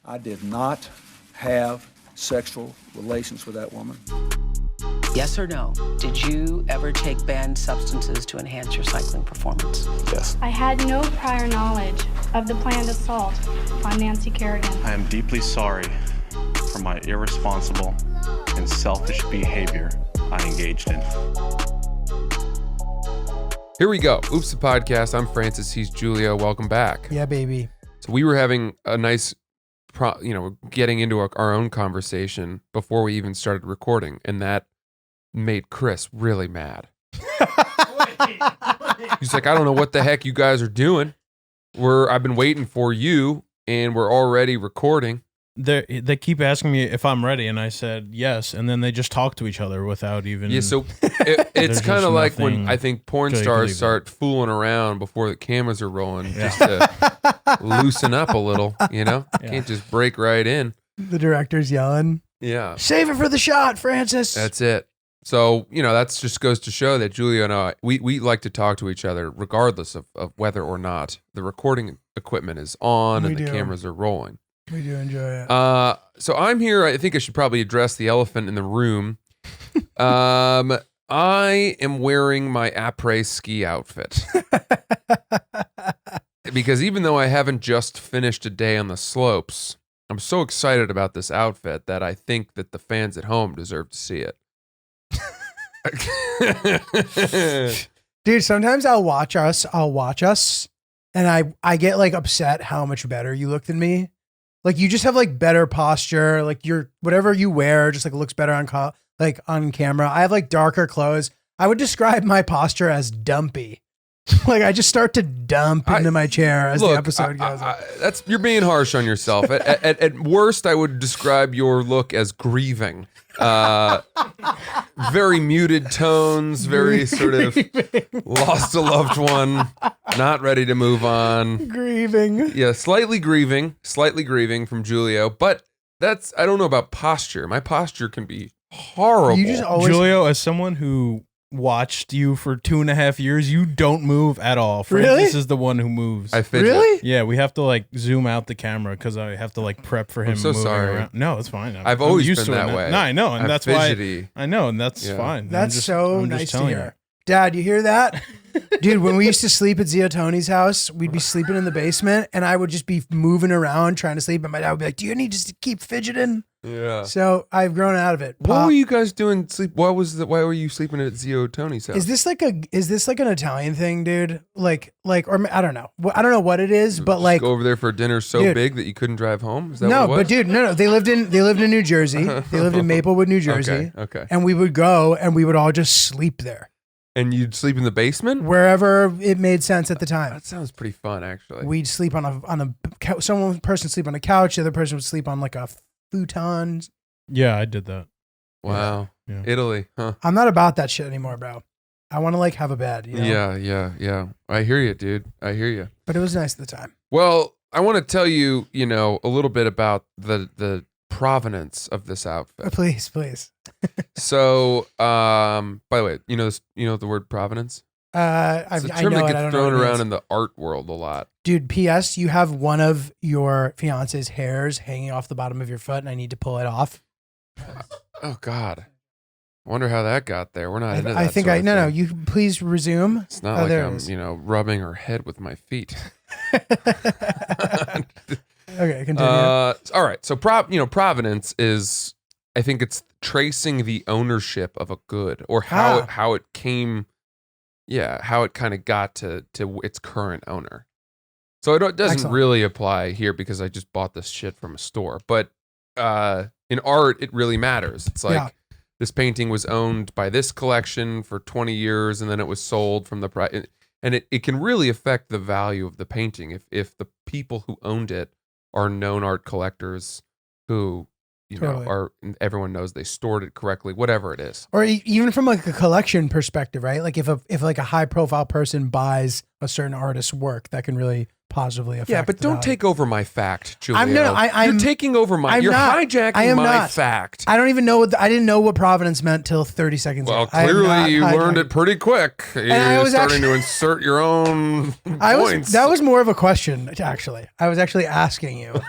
I did not have sexual relations with that woman. Yes or no? Did you ever take banned substances to enhance your cycling performance? Yes. I had no prior knowledge of the planned assault on Nancy Kerrigan. I am deeply sorry for my irresponsible and selfish behavior I engaged in. Here we go. Oops, the podcast. I'm Francis. He's Julio. Welcome back. Yeah, baby. So we were having a nice, getting into our own conversation before we even started recording, and that made Chris really mad. He's like, I don't know what the heck you guys are doing. I've been waiting for you, and we're already recording. They keep asking me if I'm ready, and I said yes, and then they just talk to each other without even... Yeah, so it's kind of like when I think porn stars start fooling around before the cameras are rolling, just to loosen up a little, you know? Yeah. Can't just break right in. The director's yelling. Yeah. Save it for the shot, Francis. That's it. So, that's just goes to show that Julia and I, we like to talk to each other regardless of whether or not the recording equipment is on and the cameras are rolling. We do enjoy it. So I'm here. I think I should probably address the elephant in the room. I am wearing my après ski outfit. Because even though I haven't just finished a day on the slopes, I'm so excited about this outfit that I think that the fans at home deserve to see it. Dude, sometimes I'll watch us, and I get like upset how much better you look than me. Like you just have like better posture, like whatever you wear just like looks better on camera. I have like darker clothes. I would describe my posture as dumpy. Like I just start to dump into my chair as the episode goes on. You're being harsh on yourself. At worst, I would describe your look as grieving. Very muted tones, very sort of lost a loved one, not ready to move on. Grieving. Yeah, slightly grieving from Julio, but I don't know about posture. My posture can be horrible. You just always, Julio, as someone who watched you for 2.5 years, you don't move at all. Really? Francis is the one who moves. I fidget. Really? Yeah, we have to like zoom out the camera because I have to like prep for him. I'm so moving sorry. around. No, it's fine. I've always been that way. No, I know, and I'm that's fidgety. why I know, and that's fine. That's I'm nice to telling hear. Dad, you hear that? Dude, when we used to sleep at Zio Tony's house, we'd be sleeping in the basement and I would just be moving around trying to sleep. And my dad would be like, do you need to keep fidgeting? Yeah. So I've grown out of it. What were you guys doing? Why were you sleeping at Zio Tony's house? Is this like an Italian thing, dude? Like, or I don't know. I don't know what it is, but Just like go over there for dinner so dude, big that you couldn't drive home? Is that no, what it was? but dude, no. They lived in New Jersey. They lived in Maplewood, New Jersey. Okay. And we would go and we would all just sleep there. And you'd sleep in the basement? Wherever it made sense at the time. That sounds pretty fun, actually. We'd sleep on a couch. One person would sleep on a couch. The other person would sleep on like a futon. Yeah, I did that. Wow. Yeah. Italy, huh? I'm not about that shit anymore, bro. I want to like have a bed. You know? Yeah. I hear you, dude. I hear you. But it was nice at the time. Well, I want to tell you, a little bit about the provenance of this outfit. Please. So, by the way, you know the word provenance? It's a term that gets thrown around in the art world a lot. Dude, P.S. You have one of your fiance's hairs hanging off the bottom of your foot, and I need to pull it off. Oh God, I wonder how that got there. We're not into that. I think sort of no. thing. You please resume. It's not like I'm, rubbing her head with my feet. Okay, continue. All right. So provenance is, I think it's tracing the ownership of a good or how it came. Yeah, how it kind of got to its current owner. So it doesn't really apply here because I just bought this shit from a store. But in art, it really matters. It's like this painting was owned by this collection for 20 years, and then it was sold from the and it can really affect the value of the painting if the people who owned it are known art collectors who are, everyone knows they stored it correctly, whatever it is. Or even from like a collection perspective, right? Like if like a high profile person buys a certain artist's work, that can really positively affect. Yeah, but the don't value. take over my fact, Julio. I'm You're taking over my. I'm You're not. hijacking I am my not. fact. I don't even know I didn't know what providence meant till 30 seconds Well, ago. I am not clearly you learned hijacking. it pretty quick. I You're was starting actually- to insert your own points. That was more of a question, actually. I was actually asking you.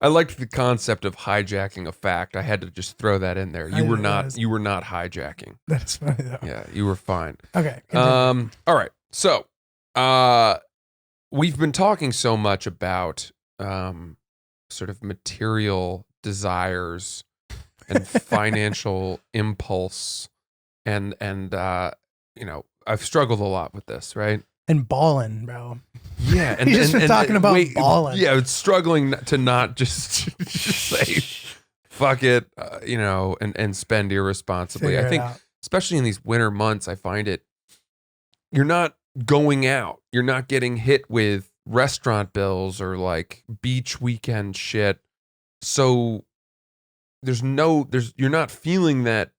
I liked the concept of hijacking a fact. I had to just throw that in there. You were not. You were not hijacking. That's funny though. Yeah, you were fine. Okay. continue. All right. So, we've been talking so much about sort of material desires and financial impulse, and you know, I've struggled a lot with this, right? And ballin', bro. Yeah, and You just been talking about balling. Yeah, it's struggling to not just say fuck it, you know, and spend irresponsibly. Figure I it think, out. especially in these winter months, I find it. You're not going out. You're not getting hit with restaurant bills or like beach weekend shit. So you're not feeling that,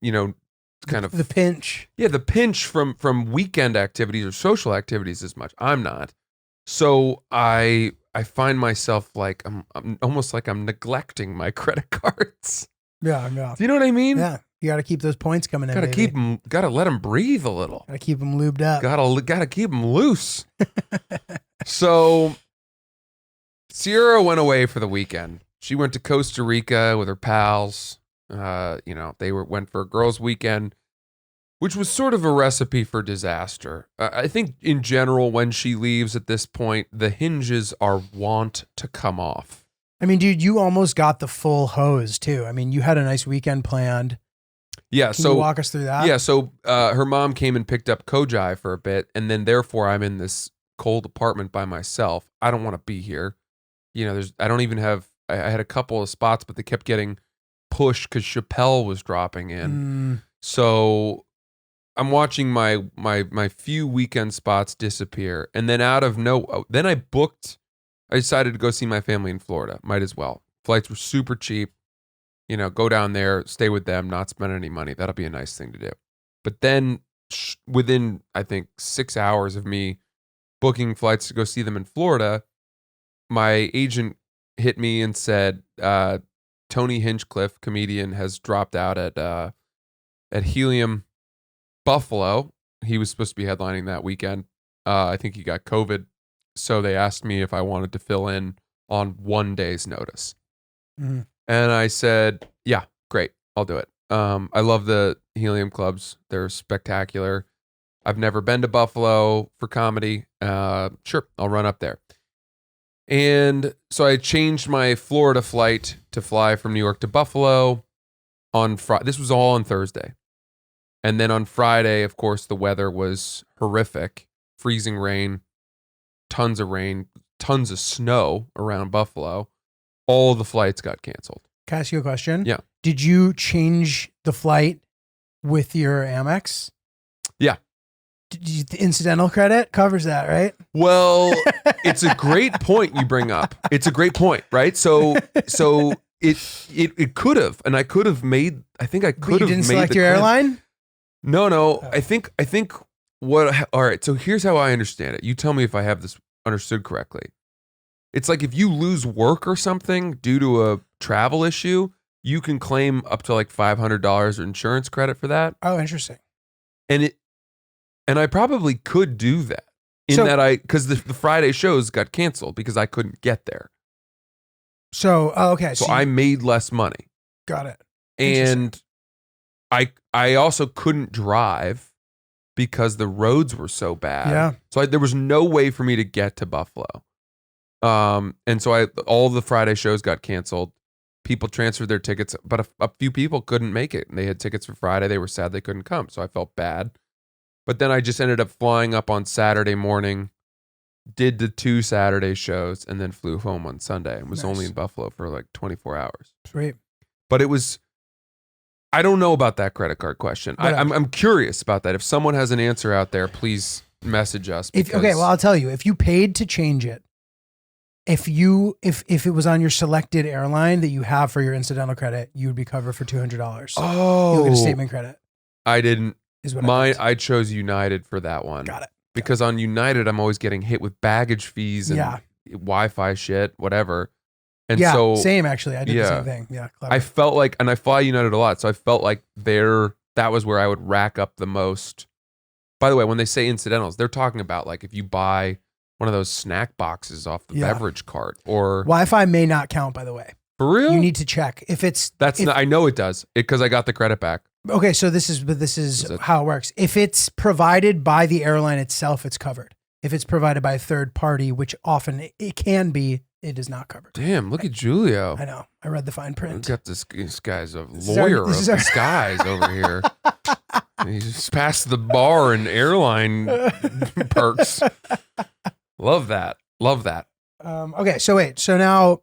you know, kind of the pinch. Yeah, the pinch from weekend activities or social activities as much. I'm not. So I find myself like I'm almost like I'm neglecting my credit cards. Yeah. Do you know what I mean? Yeah. You got to keep those points coming in. Gotta let them breathe a little. Got to keep them lubed up. Gotta keep them loose. So Sierra went away for the weekend. She went to Costa Rica with her pals. You know, they went for a girls' weekend, which was sort of a recipe for disaster. I think in general, when she leaves at this point, the hinges are wont to come off. I mean, dude, you almost got the full hose too. I mean, you had a nice weekend planned. Yeah. Can you walk us through that? Yeah. So her mom came and picked up Kojai for a bit, and then therefore I'm in this cold apartment by myself. I don't want to be here. You know, I don't even have. I had a couple of spots, but they kept getting pushed because Chappelle was dropping in. So I'm watching my few weekend spots disappear, and then then I decided to go see my family in Florida. Might as well. Flights were super cheap. You know, go down there, stay with them, not spend any money. That'll be a nice thing to do. But then within, I think, 6 hours of me booking flights to go see them in Florida, my agent hit me and said, Tony Hinchcliffe, comedian, has dropped out at Helium Buffalo. He was supposed to be headlining that weekend. I think he got COVID. So they asked me if I wanted to fill in on 1 day's notice. Mm-hmm. And I said, yeah, great. I'll do it. I love the Helium clubs. They're spectacular. I've never been to Buffalo for comedy. Sure, I'll run up there. And so I changed my Florida flight to fly from New York to Buffalo on Friday. This was all on Thursday. And then on Friday, of course, the weather was horrific. Freezing rain, tons of snow around Buffalo. All the flights got canceled. Can I ask you a question? Yeah. Did you change the flight with your Amex? Yeah. The incidental credit covers that, right? Well, it's a great point you bring up. It's a great point, right? So it could have, and I could have made. I think I But could you have didn't made select the your claim. airline? No. Oh. I think what. All right. So here's how I understand it. You tell me if I have this understood correctly. It's like if you lose work or something due to a travel issue, you can claim up to like $500 insurance credit for that. Oh, interesting. And I probably could do that because the Friday shows got canceled because I couldn't get there. So, okay. So I made less money. Got it. And I also couldn't drive because the roads were so bad. Yeah. So there was no way for me to get to Buffalo. And so all the Friday shows got canceled. People transferred their tickets, but a few people couldn't make it. And they had tickets for Friday. They were sad they couldn't come. So I felt bad. But then I just ended up flying up on Saturday morning, did the 2 Saturday shows, and then flew home on Sunday and was only in Buffalo for like 24 hours. Sweet. But I don't know about that credit card question. I'm curious about that. If someone has an answer out there, please message us. Well, I'll tell you. If you paid to change it, if it was on your selected airline that you have for your incidental credit, you would be covered for $200. Oh, You'll get a statement credit. I didn't. Is what I chose United for that one. Got it. because on United I'm always getting hit with baggage fees and Wi-Fi shit, whatever. And yeah, so same actually. I did the same thing. Yeah, clever. I felt like, and I fly United a lot, so I felt like that was where I would rack up the most. By the way, when they say incidentals, they're talking about like if you buy one of those snack boxes off the beverage cart or Wi-Fi may not count, by the way. For real? You need to check if it's. I know it does because I got the credit back. Okay, so this is how it works. If it's provided by the airline itself, it's covered. If it's provided by a third party, which often it can be, it is not covered. Damn, look at Julio. I know. I read the fine print. We've got this guy's a lawyer of disguise over here. He just passed the bar and airline perks. Love that. Love that. Okay, so wait. So now,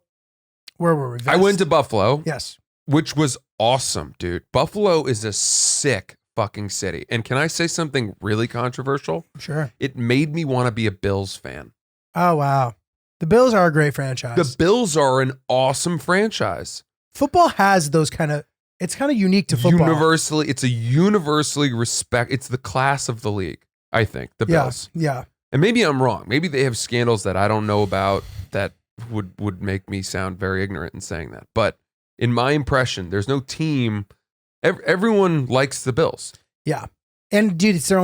where were we? I went to Buffalo. Yes. Which was awesome, dude. Buffalo is a sick fucking city. And can I say something really controversial? Sure. It made me want to be a Bills fan. Oh, wow. The Bills are a great franchise. The Bills are an awesome franchise. Football has those it's kind of unique to football. It's a universally it's the class of the league, I think, the Bills. Yeah. And maybe I'm wrong. Maybe they have scandals that I don't know about that would make me sound very ignorant in saying that. But in my impression, there's no team. Everyone likes the Bills. Yeah. And dude, it's their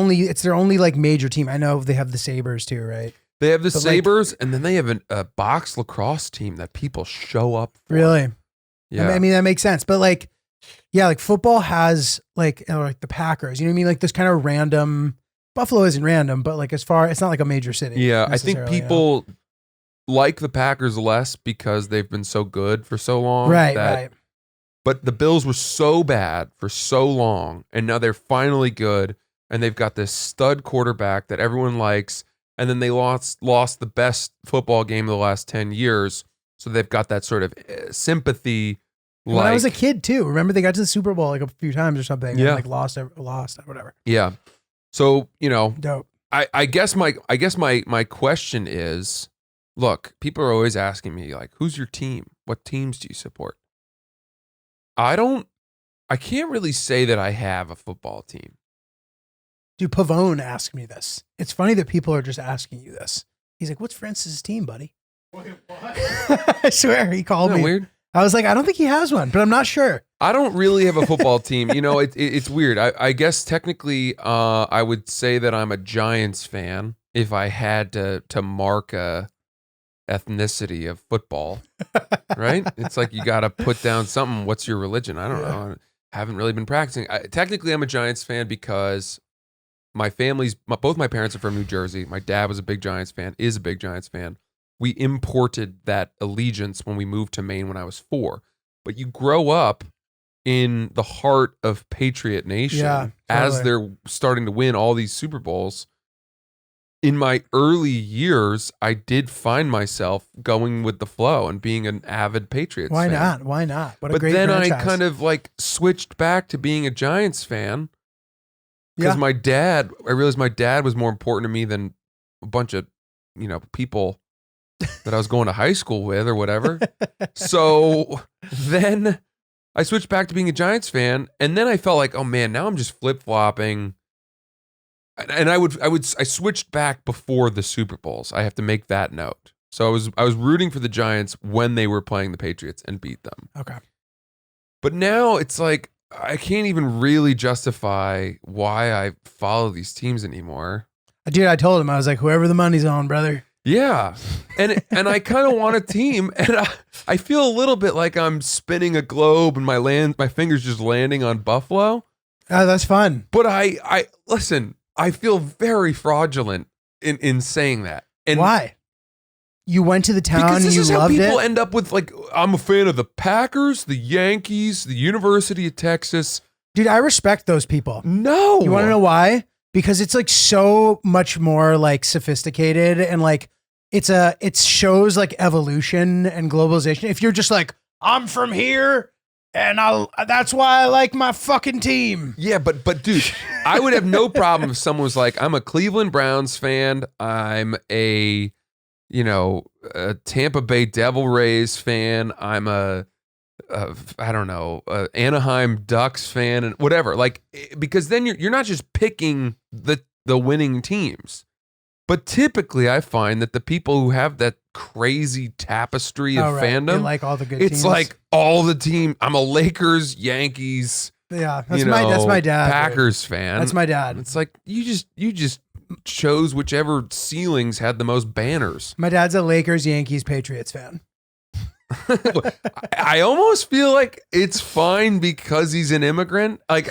only like major team. I know they have the Sabres too, right? They have the Sabres, and then they have a box lacrosse team that people show up for. Really? Yeah. I mean, that makes sense. But like, yeah, like football has like the Packers, you know what I mean? Like this kind of random, Buffalo isn't random, but like it's not like a major city. Yeah. I think people like the Packers less because they've been so good for so long. Right. But the Bills were so bad for so long, and now they're finally good, and they've got this stud quarterback that everyone likes, and then they lost the best football game of the last 10 years, so they've got that sort of sympathy. When I was a kid too, remember they got to the Super Bowl like a few times or something, yeah, and like lost, whatever. Yeah. So dope. I guess my question is, look, people are always asking me like, who's your team? What teams do you support? I can't really say that I have a football team. Dude, Pavone asked me this. It's funny that people are just asking you this. He's like, what's Francis' team, buddy? Wait, what? I swear, he called me. Weird? I was like, I don't think he has one, but I'm not sure. I don't really have a football team. It's weird. I guess technically I would say that I'm a Giants fan if I had to mark a ethnicity of football, right? It's like you got to put down something. What's your religion? I don't know. I haven't really been practicing. Technically, I'm a Giants fan because both my parents are from New Jersey. My dad was a big Giants fan, is a big Giants fan. We imported that allegiance when we moved to Maine when I was 4. But you grow up in the heart of Patriot Nation as they're starting to win all these Super Bowls. In my early years, I did find myself going with the flow and being an avid Patriots fan. Why not? What a but great then franchise. I kind of like switched back to being a Giants fan because I realized my dad was more important to me than a bunch of, people that I was going to high school with or whatever. So then I switched back to being a Giants fan, and then I felt like, oh man, now I'm just flip-flopping. And I switched back before the Super Bowls. I have to make that note. So I was rooting for the Giants when they were playing the Patriots and beat them. Okay. But now it's like I can't even really justify why I follow these teams anymore. Dude, I told him, I was like, whoever the money's on, brother. Yeah. And I kind of want a team, and I feel a little bit like I'm spinning a globe and my fingers just landing on Buffalo. Oh, that's fun. But I listen, I feel very fraudulent in saying that. And why? You went to the town because this and you is how loved people it? end up with, like, I'm a fan of the Packers, the Yankees, the University of Texas. Dude, I respect those people. No. You want to know why? Because it's like so much more like sophisticated and like it shows like evolution and globalization. If you're just like, I'm from here and that's why I like my fucking team. Yeah, but dude, I would have no problem if someone was like, I'm a Cleveland Browns fan. I'm a Tampa Bay Devil Rays fan. I'm a Anaheim Ducks fan and whatever. Like, because then you're not just picking the winning teams. But typically, I find that the people who have that crazy tapestry of They fandom, like all the good it's teams. like all the team. I'm a Lakers, Yankees, yeah, that's my dad. Packers dude. fan. That's my dad. It's like you just chose whichever ceilings had the most banners. My dad's a Lakers, Yankees, Patriots fan. I almost feel like it's fine because he's an immigrant. Like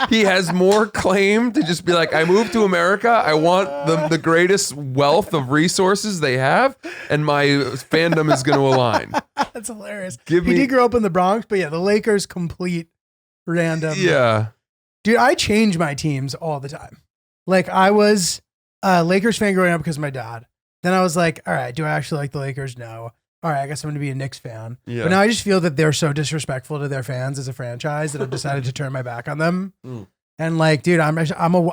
he has more claim to just be like, I moved to America. I want the greatest wealth of resources they have, and my fandom is going to align. That's hilarious. He did grow up in the Bronx, but yeah, the Lakers complete random. Yeah. Dude, I change my teams all the time. Like I was a Lakers fan growing up because of my dad. Then I was like, all right, do I actually like the Lakers? No. All right, I guess I'm going to be a Knicks fan. Yeah. But now I just feel that they're so disrespectful to their fans as a franchise that I've decided to turn my back on them. And like, dude, I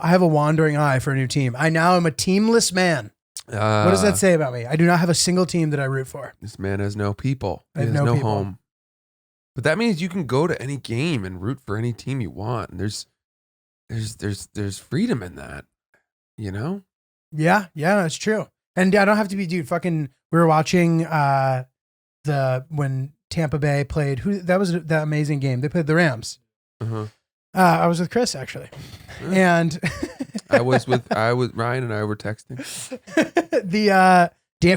have a wandering eye for a new team. I now am a teamless man. What does that say about me? I do not have a single team that I root for. This man has no people. I He have has no no people. home. But that means you can go to any game and root for any team you want. And there's freedom in that, you know? Yeah, that's true. And I don't have to be, dude, fucking, we were watching when Tampa Bay played, that was that amazing game. They played the Rams. Uh-huh. I was with Chris actually. And I was Ryan and I were texting.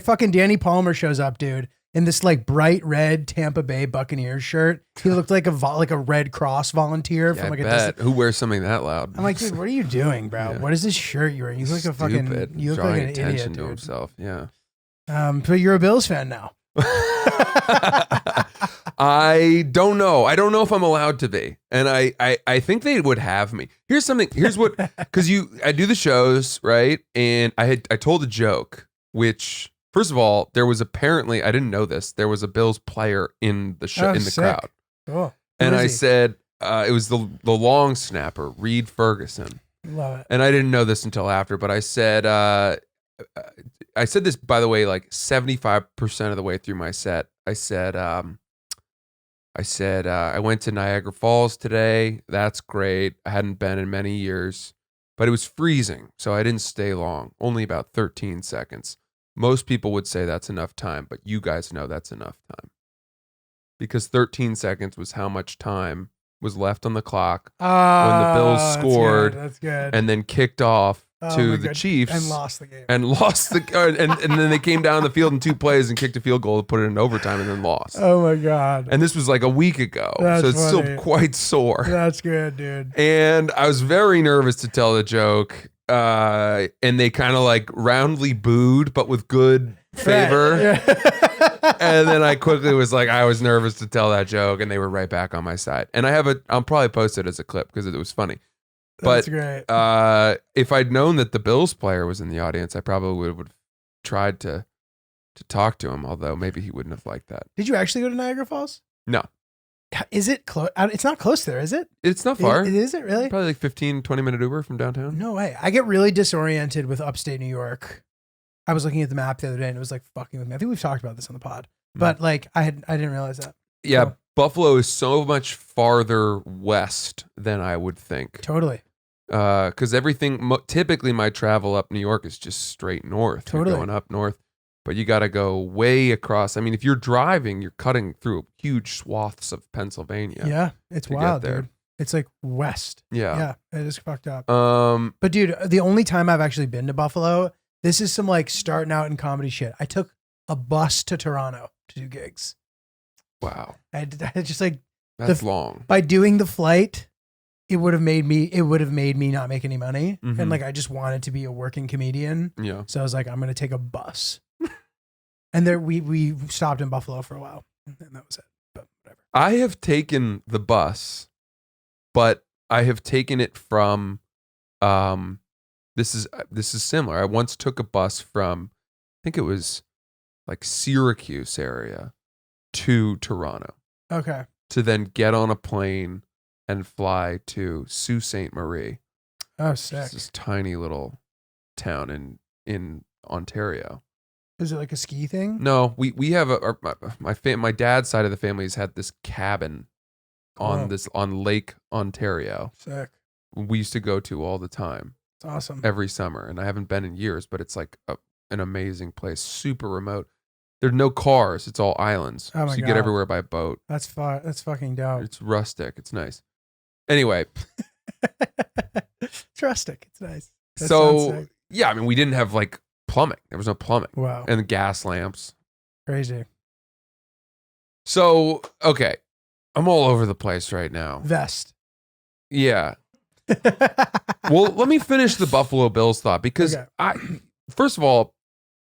fucking Danny Palmer shows up, dude, in this like bright red Tampa Bay Buccaneers shirt. He looked like a Red Cross volunteer Yeah, from like I a bet. Who wears something that loud? I'm like, dude, what are you doing, bro? Yeah. What is this shirt you're wearing? You look like a fucking, Stupid. you look Drawing like an attention idiot, to dude. himself. Yeah. But you're a Bills fan now. I don't know. I don't know if I'm allowed to be. And I think they would have me. Here's what, because I do the shows, right? And I told a joke, which, first of all, there was apparently, I didn't know this, there was a Bills player in the show, in the Sick. crowd. Cool. And Who I is he? said, it was the long snapper, Reed Ferguson. Love it. And I didn't know this until after, but I said this, by the way, like 75% of the way through my set. I said, I went to Niagara Falls today. That's great. I hadn't been in many years, but it was freezing, so I didn't stay long, only about 13 seconds. Most people would say that's enough time, but you guys know that's enough time. Because 13 seconds was how much time was left on the clock when the Bills scored That's good. and then kicked off Oh to my the God. Chiefs And lost the game. and then they came down the field in 2 plays and kicked a field goal to put it in overtime and then lost. Oh my God. And this was like a week ago, That's so it's funny. still quite sore. That's good, dude. And I was very nervous to tell the joke, and they kind of like roundly booed, but with good favor. Right. Yeah. And then I quickly was like, I was nervous to tell that joke, and they were right back on my side. And I'll probably post it as a clip because it was funny. That's But great. if I'd known that the Bills player was in the audience, I probably would have tried to talk to him, although maybe he wouldn't have liked that. Did you actually go to Niagara Falls? No. Is it close? It's not close there, is it? It's not far. Is it really? Probably like 15, 20-minute Uber from downtown. No way. I get really disoriented with upstate New York. I was looking at the map the other day and it was like fucking with me. I think we've talked about this on the pod, but like I didn't realize that. Yeah, Cool. Buffalo is so much farther west than I would think. Totally. Because typically my travel up New York is just straight north. Totally. You're going up north, but you got to go way across. I mean, if you're driving, you're cutting through huge swaths of Pennsylvania. Yeah. It's to get wild, there. dude. It's like west. Yeah. Yeah. It is fucked up. But Dude, the only time I've actually been to Buffalo, this is some like starting out in comedy shit. I took a bus to Toronto to do gigs. wow, I just like, that's long. by doing the flight, it would have made me not make any money. Mhm. And like, I just wanted to be a working comedian. Yeah. So I was like, I'm going to take a bus. And there we stopped in Buffalo for a while and that was it. But whatever. I have taken the bus, but I have taken it from this is similar. I once took a bus from, I think it was like Syracuse area to Toronto Okay. to then get on a plane and fly to Sault Ste. Marie. Oh, It's sick. this tiny little town in Ontario. Is it like a ski thing? No, we have my dad's side of the family has had this cabin Oh. on Lake Ontario. Sick. We used to go to all the time. It's awesome. every summer, and I haven't been in years, but it's like an amazing place, super remote. There's no cars; it's all islands, Oh my so you God. get everywhere by boat. That's far. That's fucking dope. It's rustic. It's nice. Anyway, It's rustic. It's nice. That sounds so sick. yeah, I mean, we didn't have like plumbing. There was no plumbing, Wow. and the gas lamps. Crazy. So okay, I'm all over the place right now. Vest. Yeah. Well, let me finish the Buffalo Bills thought because Okay. first of all,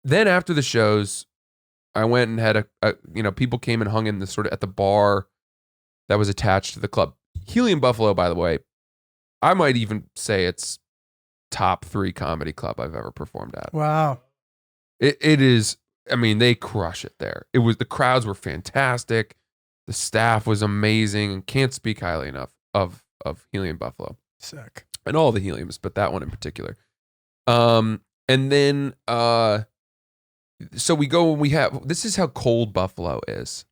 then after the shows, I went and had people came and hung in the sort of at the bar that was attached to the club. Helium Buffalo, by the way, I might even say it's top 3 comedy club I've ever performed at. Wow. It is. I mean, they crush it there. The crowds were fantastic. The staff was amazing, and can't speak highly enough of Helium Buffalo. Sick. And all the heliums, but that one in particular. And then so we go and we have, this is how cold Buffalo is.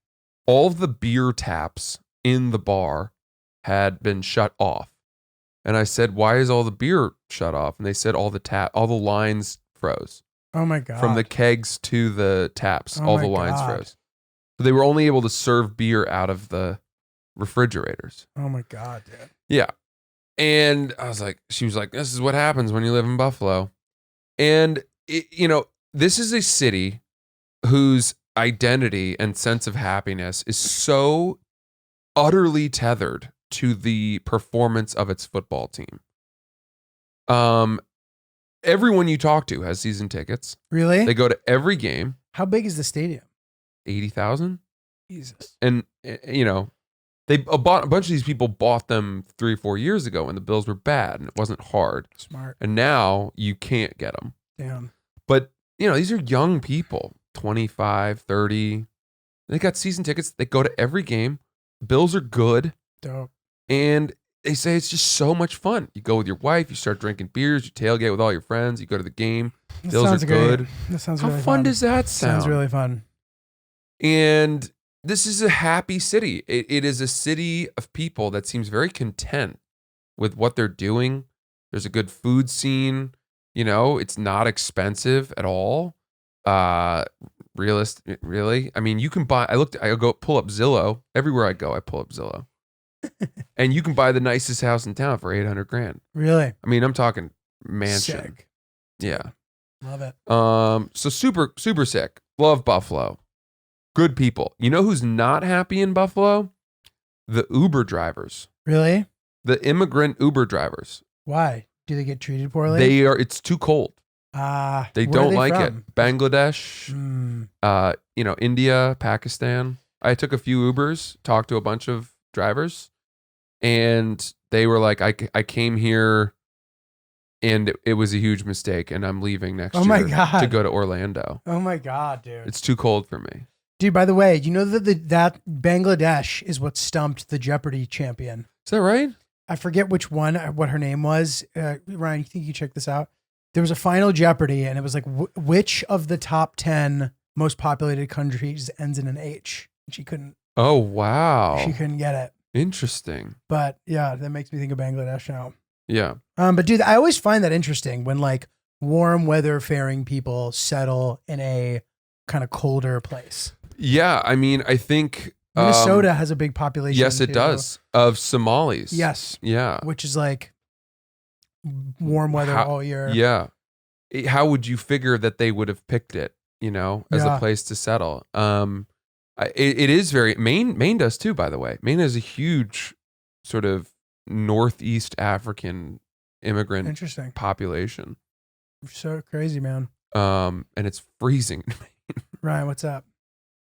All of the beer taps in the bar had been shut off. And I said, why is all the beer shut off? And they said all the lines froze. Oh my God. From the kegs to the taps, Oh all my the lines God. froze. So they were only able to serve beer out of the refrigerators. Oh my God, dude. Yeah. And I was like, she was like, this is what happens when you live in Buffalo. And, this is a city whose identity and sense of happiness is so utterly tethered to the performance of its football team. Everyone you talk to has season tickets. Really? They go to every game. How big is the stadium? 80,000. Jesus. And, they bought a bunch of these people bought them 3 or 4 years ago when the Bills were bad and it wasn't hard. Smart. And now you can't get them. Damn. But, these are young people, 25, 30. They got season tickets. They go to every game. Bills are good. Dope. And they say it's just so much fun. You go with your wife, you start drinking beers, you tailgate with all your friends, you go to the game. That Bills sounds are good. great. That sounds How really fun does that sound? Sounds really fun. And this is a happy city. It is a city of people that seems very content with what they're doing. There's a good food scene. It's not expensive at all. Really? I mean, you can buy, I go pull up Zillow. Everywhere I go, I pull up Zillow. And you can buy the nicest house in town for $800,000. Really? I mean, I'm talking mansion. Sick. Yeah. Love it. So super, super sick. Love Buffalo. Good people. You know who's not happy in Buffalo? The Uber drivers. Really? The immigrant Uber drivers. Why? Do they get treated poorly? It's too cold. They where don't are like from? it. Bangladesh, Mm. India, Pakistan. I took a few Ubers, talked to a bunch of drivers, and they were like, I came here and it was a huge mistake and I'm leaving next Oh my year God. to go to Orlando. Oh my God, dude. It's too cold for me. Dude, by the way, you know that Bangladesh is what stumped the Jeopardy champion. Is that right? I forget which one, what her name was. Ryan, you think you check this out? There was a final Jeopardy, and it was like, which of the top 10 most populated countries ends in an H? And she couldn't. Oh, wow. She couldn't get it. Interesting. But yeah, that makes me think of Bangladesh now. Yeah. But dude, I always find that interesting when like warm weather faring people settle in a kind of colder place. Yeah. I mean, I think Minnesota has a big population. Yes, it too. does. Of Somalis. Yes. Yeah. Which is like warm weather all year. Yeah. How would you figure that they would have picked it, as a place to settle? It is very, Maine does too, by the way. Maine has a huge sort of Northeast African immigrant Interesting. population. So crazy, man. And it's freezing. Ryan, what's up?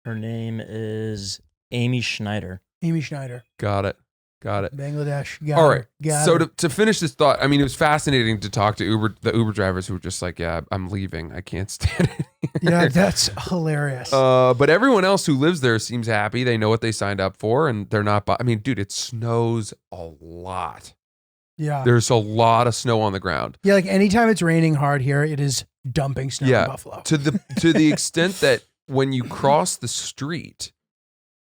Her name is Amy Schneider. Amy Schneider. Got it. Bangladesh. All right. Got So her. to finish this thought, I mean, it was fascinating to talk to the Uber drivers who were just like, yeah, I'm leaving. I can't stand it here. Yeah, that's hilarious. But everyone else who lives there seems happy. They know what they signed up for, and they're not. I mean, dude, it snows a lot. Yeah. There's a lot of snow on the ground. Yeah, like anytime it's raining hard here, it is dumping snow in Buffalo. To the extent that when you cross the street,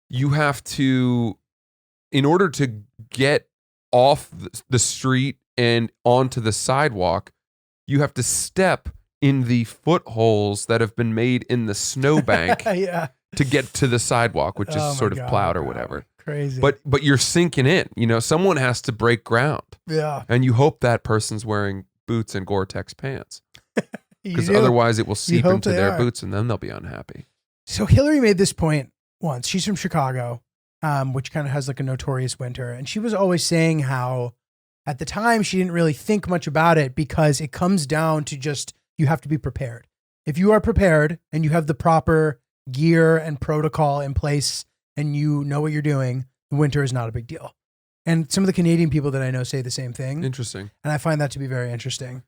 you have to, in order to get off the street and onto the sidewalk, you have to step in the footholes that have been made in the snowbank Yeah. to get to the sidewalk, which Oh my is sort of God, plowed or bro. whatever. Crazy. But you're sinking in. You know, someone has to break ground. yeah. And you hope that person's wearing boots and Gore-Tex pants. You Because do. otherwise it will seep hope into they their are. boots and then they'll be unhappy. So Hillary made this point once. She's from Chicago, which kind of has like a notorious winter. And she was always saying how at the time she didn't really think much about it because it comes down to just you have to be prepared. If you are prepared and you have the proper gear and protocol in place and you know what you're doing, winter is not a big deal. And some of the Canadian people that I know say the same thing. Interesting. And I find that to be very interesting.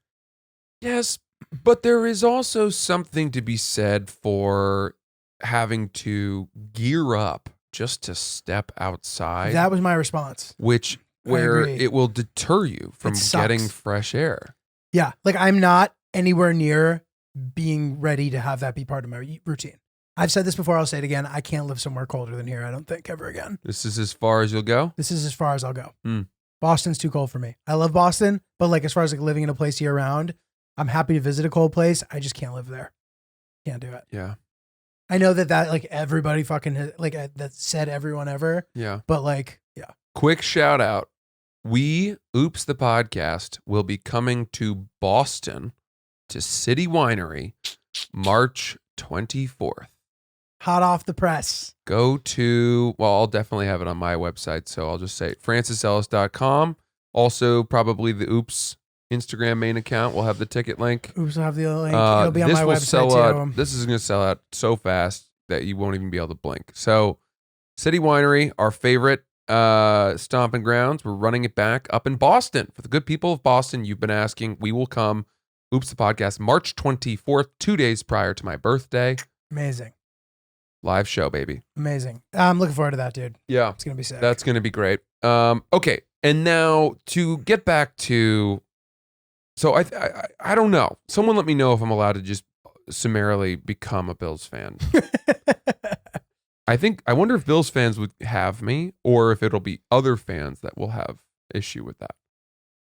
Yes, but there is also something to be said for having to gear up just to step outside, That was my response. which I where agree. it will deter you from It sucks. getting fresh air. Yeah. Like I'm not anywhere near being ready to have that be part of my routine. I've said this before. I'll say it again. I can't live somewhere colder than here. I don't think ever again. This is as far as you'll go. This is as far as I'll go. Mm. Boston's too cold for me. I love Boston, but like as far as like living in a place year round, I'm happy to visit a cold place. I just can't live there. Can't do it. Yeah. I know that like everybody fucking like that said everyone ever, Yeah. but like yeah. Quick shout out. We, Oops the Podcast, will be coming to Boston to City Winery March 24th. Hot off the press. Go to, well, I'll definitely have it on my website, so I'll just say francisellis.com. Also, probably the Oops Instagram main account will have the ticket link. Oops, I'll have the link. It'll be on this my will website sell too. out. This is going to sell out so fast that you won't even be able to blink. So, City Winery, our favorite stomping grounds. We're running it back up in Boston. For the good people of Boston, you've been asking. We will come. Oops, the Podcast, March 24th, 2 days prior to my birthday. Amazing. Live show, baby. Amazing. I'm looking forward to that, dude. Yeah. It's going to be sick. That's going to be great. Okay. And now to get back to, so I don't know. Someone let me know if I'm allowed to just summarily become a Bills fan. I wonder if Bills fans would have me or if it'll be other fans that will have issue with that.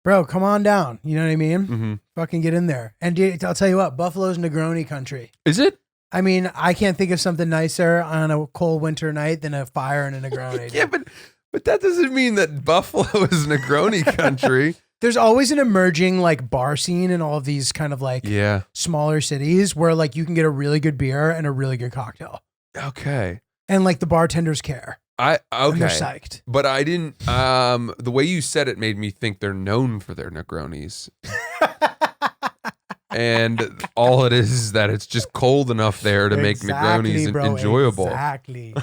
Bro, come on down. You know what I mean? Mm-hmm. Fucking get in there. And dude, I'll tell you what, Buffalo's Negroni country. Is it? I mean, I can't think of something nicer on a cold winter night than a fire and a Negroni. Yeah, but that doesn't mean that Buffalo is Negroni country. There's always an emerging like bar scene in all of these kind of like Yeah. smaller cities where like you can get a really good beer and a really good cocktail. Okay. And like the bartenders care. And they're Okay. psyched. But I didn't, the way you said it made me think they're known for their Negronis. And all it is that it's just cold enough there to make Exactly, Negronis bro, enjoyable. Exactly.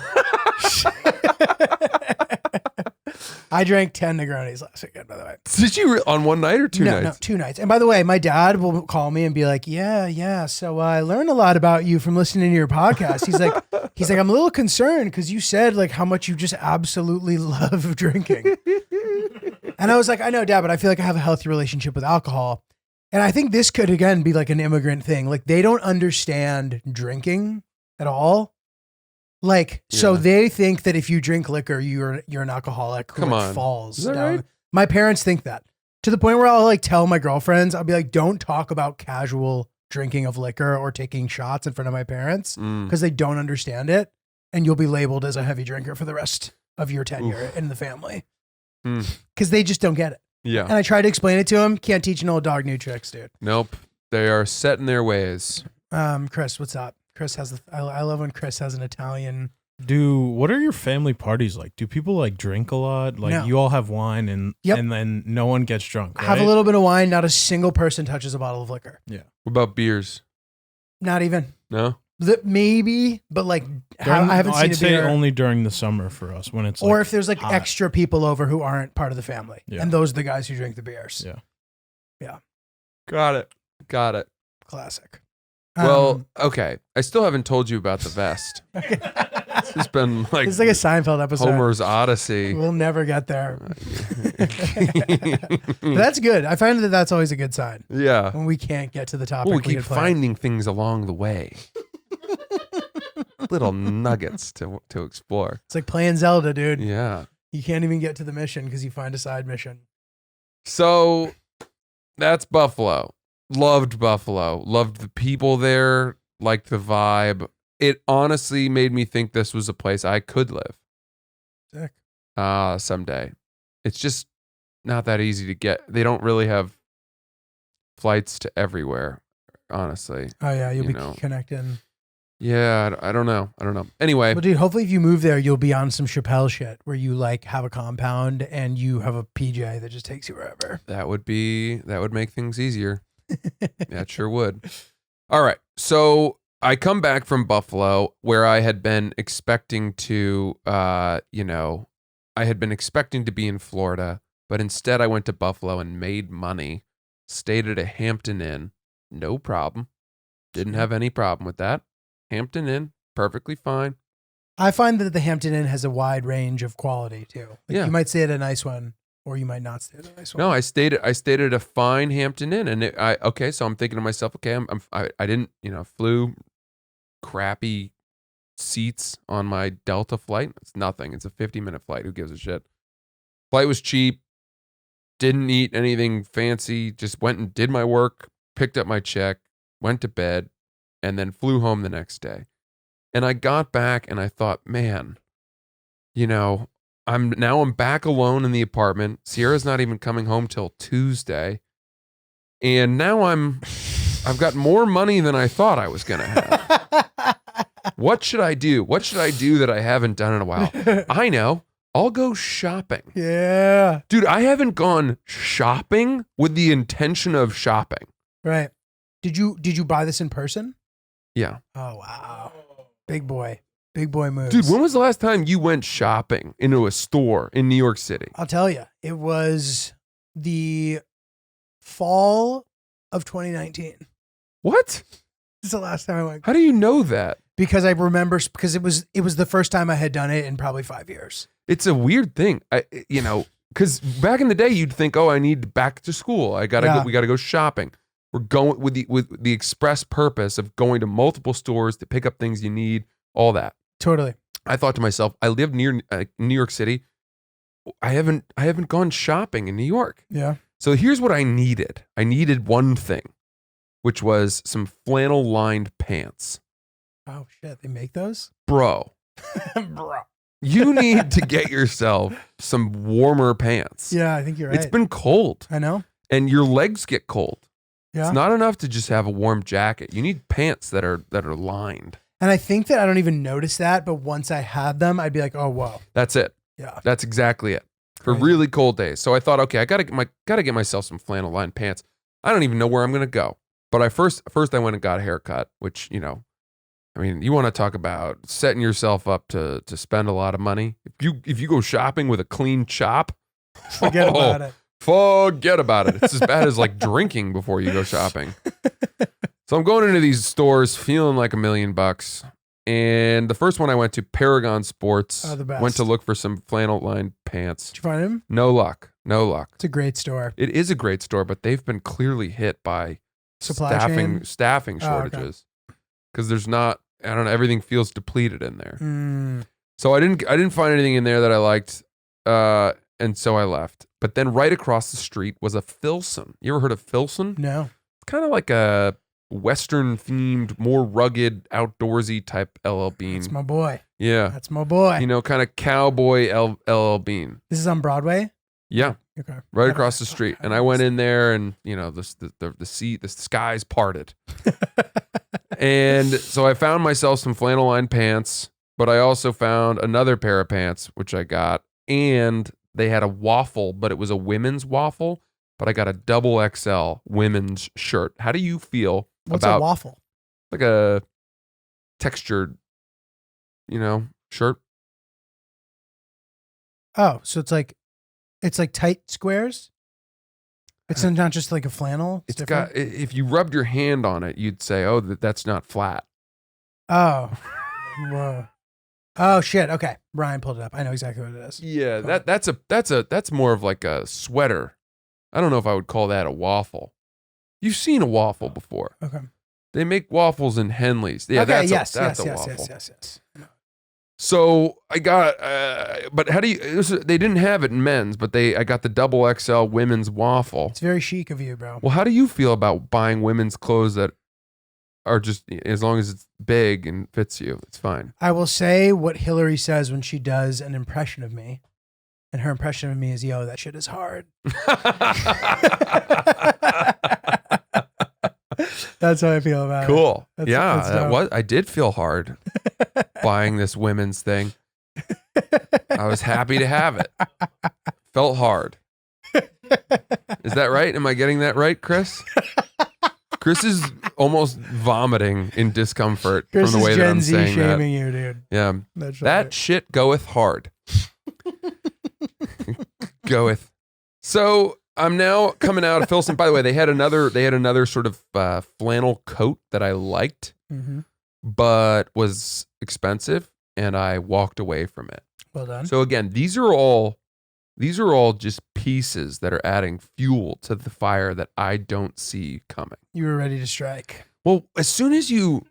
I drank 10 Negronis last weekend, by the way. Did you on one night or two No, nights? 2 nights. And by the way, my dad will call me and be like, yeah. So I learned a lot about you from listening to your podcast. He's like, I'm a little concerned because you said like how much you just absolutely love drinking. And I was like, I know, Dad, but I feel like I have a healthy relationship with alcohol. And I think this could, again, be like an immigrant thing. Like they don't understand drinking at all. Like, so Yeah. they think that if you drink liquor, you're an alcoholic who Come like, on. falls Is that down. right? My parents think that to the point where I'll like tell my girlfriends, I'll be like, don't talk about casual drinking of liquor or taking shots in front of my parents Mm. because they don't understand it. And you'll be labeled as a heavy drinker for the rest of your tenure in the family Mm. because they just don't get it. Yeah. And I tried to explain it to him. Can't teach an old dog new tricks, dude. Nope. They are set in their ways. Chris, what's up? Chris has I love when Chris has an Italian. What are your family parties like? Do people like drink a lot? Like No. you all have wine and Yep. and then no one gets drunk, right? Have a little bit of wine. Not a single person touches a bottle of liquor. What about beers? Not even. No? Maybe, but like I haven't seen I'd a say beer. only during the summer for us when it's Or like if there's like hot. extra people over who aren't part of the family. Yeah. And those are the guys who drink the beers. Yeah. Got it. Classic. Well, okay. I still haven't told you about the vest. It's just been like, it's like a Seinfeld episode. Homer's Odyssey. We'll never get there. But that's good. I find that that's always a good sign Yeah. when we can't get to the topic. Well, we keep had planned. finding things along the way. Little nuggets to explore. It's like playing Zelda, dude. Yeah. You can't even get to the mission because you find a side mission. So that's Buffalo. Loved Buffalo. Loved the people there. Liked the vibe. It honestly made me think this was a place I could live. Sick. Someday. It's just not that easy to get. They don't really have flights to everywhere, honestly. Oh yeah, you'll You be know. connecting. Yeah, I don't know. Anyway, Well, dude, hopefully if you move there, you'll be on some Chappelle shit where you like have a compound and you have a PJ that just takes you wherever. that would make things easier. Yeah, it sure would. All right. So I come back from Buffalo where I had been expecting to, I had been expecting to be in Florida, but instead I went to Buffalo and made money, stayed at a Hampton Inn. No problem. Didn't have any problem with that. Hampton Inn, perfectly fine. I find that the Hampton Inn has a wide range of quality too. Like Yeah. You might stay at a nice one or you might not stay at a nice one. No, I stayed at a fine Hampton Inn, and so I'm thinking to myself, okay, I didn't, flew crappy seats on my Delta flight. It's nothing. It's a 50-minute flight. Who gives a shit? Flight was cheap. Didn't eat anything fancy. Just went and did my work, picked up my check, went to bed, and then flew home the next day. And I got back and I thought, man, I'm back alone in the apartment. Sierra's not even coming home till Tuesday. And now I've got more money than I thought I was going to have. What should I do? What should I do that I haven't done in a while? I know. I'll go shopping. Yeah. Dude, I haven't gone shopping with the intention of shopping. Right. Did you buy this in person? Yeah. Oh wow. Big boy moves. Dude, when was the last time you went shopping into a store in New York City? I'll tell you, it was the fall of 2019. What? This is the last time I went. How do you know that? Because I remember, because it was the first time I had done it in probably 5 years. It's a weird thing. Because back in the day, you'd think, oh, I need back to school. We got to go shopping. We're going with the express purpose of going to multiple stores to pick up things you need, all that. Totally. I thought to myself, I live near New York City. I haven't gone shopping in New York. Yeah. So here's what I needed. I needed one thing, which was some flannel lined pants. Oh shit, they make those? Bro. Bro. You need to get yourself some warmer pants. Yeah, I think you're right. It's been cold. I know. And your legs get cold. Yeah. It's not enough to just have a warm jacket. You need pants that are lined. And I think that I don't even notice that, but once I had them, I'd be like, oh whoa. That's it. Yeah. That's exactly it. For Right. really cold days. So I thought, okay, I gotta get myself some flannel lined pants. I don't even know where I'm gonna go. But I first I went and got a haircut, which, you want to talk about setting yourself up to spend a lot of money. If you go shopping with a clean chop, Forget about it. Forget about it. It's as bad as like drinking before you go shopping. So I'm going into these stores feeling like $1 million. And the first one I went to, Paragon Sports, Oh, the best. went to look for some flannel lined pants. Did you find him? No luck. It's a great store. It is a great store, but they've been clearly hit by Supply chain? staffing Oh, okay. shortages. Because there's not, I don't know, everything feels depleted in there. Mm. So I didn't find anything in there that I liked, and so I left. But then right across the street was a Filson. You ever heard of Filson? No. It's kind of like a Western themed, more rugged, outdoorsy type LL Bean. That's my boy. Yeah, That's my boy. kind of cowboy LL Bean. This is on Broadway? Yeah, Okay. right across the street. And I went in there, and the skies parted. And so I found myself some flannel lined pants, but I also found another pair of pants, which I got, and they had a waffle, but it was a women's waffle, but I got a double XL women's shirt. How do you feel What's about a waffle? like a textured, shirt? Oh, so it's like tight squares? It's not just like a flannel? It's different? got, if you rubbed your hand on it, you'd say, oh, that's not flat. Oh. Whoa. Oh shit. Okay. Ryan pulled it up. I know exactly what it is. Yeah, Cool. that's more of like a sweater. I don't know if I would call that a waffle. You've seen a waffle before. Okay. They make waffles in Henley's. Yeah, okay, that's yes, a yes, waffle. yes. So I got, but how do you? They didn't have it in men's, but I got the double XL women's waffle. It's very chic of you, bro. Well, how do you feel about buying women's clothes that are just as long as it's big and fits you, it's fine? I will say what Hillary says when she does an impression of me. And her impression of me is, yo, that shit is hard. That's how I feel about it. Cool. That's That dope. I did feel hard buying this women's thing. I was happy to have it. Felt hard. Is that right? Am I getting that right, Chris? Chris is almost vomiting in discomfort Chris from the way is that Gen I'm Z saying shaming that. you, dude. Yeah. That's That right. shit goeth hard. Goeth. So I'm now coming out of Filson. By the way, they had another sort of flannel coat that I liked, Mm-hmm. but was expensive, and I walked away from it. Well done. So again, these are all just pieces that are adding fuel to the fire that I don't see coming. You were ready to strike. Well, as soon as you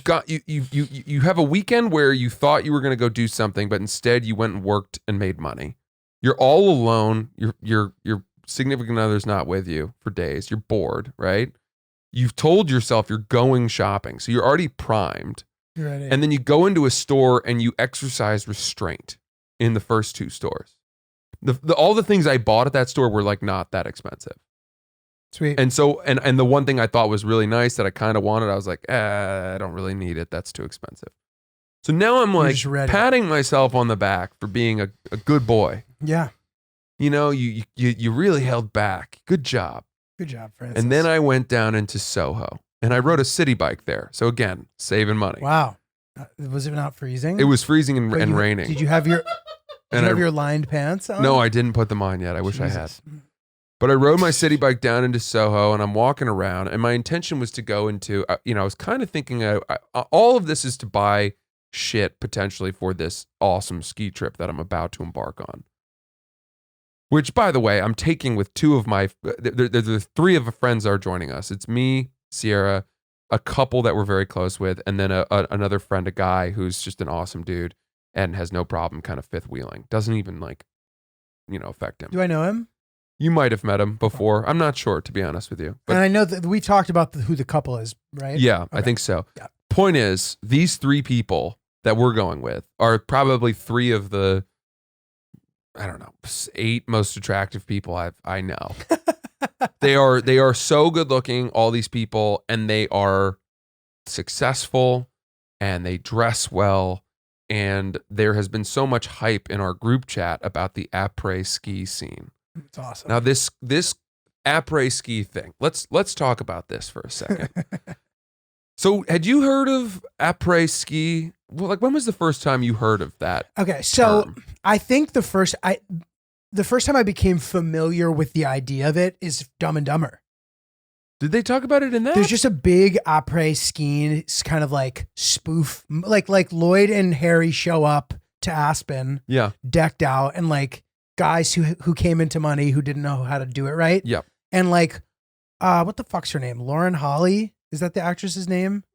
have a weekend where you thought you were going to go do something, but instead you went and worked and made money. You're all alone. Your significant other's not with you for days. You're bored, right? You've told yourself you're going shopping, so you're already primed. You're ready. And then you go into a store and you exercise restraint in the first two stores. All the things I bought at that store were like not that expensive. Sweet. And so, and the one thing I thought was really nice that I kind of wanted, I was like, I don't really need it. That's too expensive. So now I'm like just ready. patting myself on the back for being a good boy. Yeah. You know, you really held back. Good job. Good job, Francis. And then I went down into Soho and I rode a city bike there. So again, saving money. Wow. Was it not freezing? It was freezing and, But and you- raining. Did you have your And I- your lined pants on? No, I didn't put them on yet. I wish I had. Jesus. But I rode my city bike down into Soho and I'm walking around and my intention was to go into, I was kind of thinking all of this is to buy shit potentially for this awesome ski trip that I'm about to embark on. Which, by the way, I'm taking with two of my, the three of the friends that are joining us. It's me, Sierra, a couple that we're very close with, and then another friend, a guy who's just an awesome dude and has no problem kind of fifth wheeling. Doesn't even affect him. Do I know him? You might have met him before. I'm not sure, to be honest with you. But And I know that we talked about who the couple is, right? yeah, I Okay. think so. Yeah. Point is, these three people that we're going with are probably three of the, 8 most attractive people I know. They are so good looking, all these people, and they are successful and they dress well. And there has been so much hype in our group chat about the après ski scene. It's awesome. Now this après ski thing. Let's talk about this for a second. So, had you heard of après ski? Well, like when was the first time you heard of that? Okay, so term? I think the first time I became familiar with the idea of it is Dumb and Dumber. Did they talk about it in that? There's just a big après skiing kind of like spoof, like Lloyd and Harry show up to Aspen, yeah. decked out, and like guys who came into money who didn't know how to do it right. Yep. And like, what the fuck's her name? Lauren Holly. Is that the actress's name?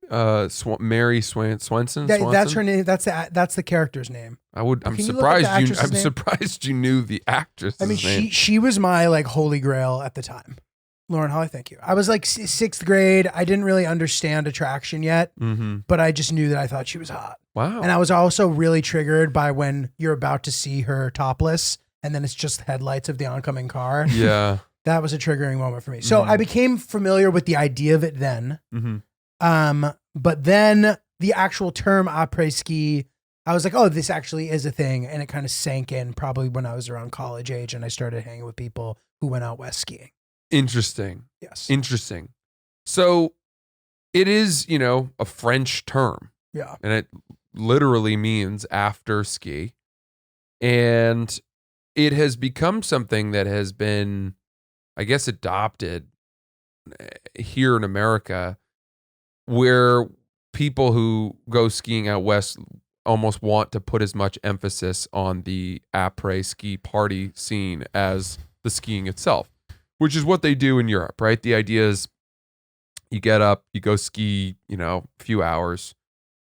Mary Swenson. That's her name. That's the character's name. I'm Can you look up surprised the actress's name? surprised you knew the actress. I mean, she was my like holy grail at the time. Lauren Holly, thank you. I was like 6th grade. I didn't really understand attraction yet, Mm-hmm. but I just knew that I thought she was hot. Wow. And I was also really triggered by when you're about to see her topless and then it's just headlights of the oncoming car. Yeah. That was a triggering moment for me. So I became familiar with the idea of it then. Mm-hmm. But then the actual term après ski, I was like, oh, this actually is a thing. And it kind of sank in probably when I was around college age and I started hanging with people who went out west skiing. Interesting. Yes. Interesting. So it is, a French term. Yeah. And it literally means after ski. And it has become something that has been, I guess, adopted here in America, where people who go skiing out west almost want to put as much emphasis on the après ski party scene as the skiing itself, which is what they do in Europe, right? The idea is you get up, you go ski, a few hours,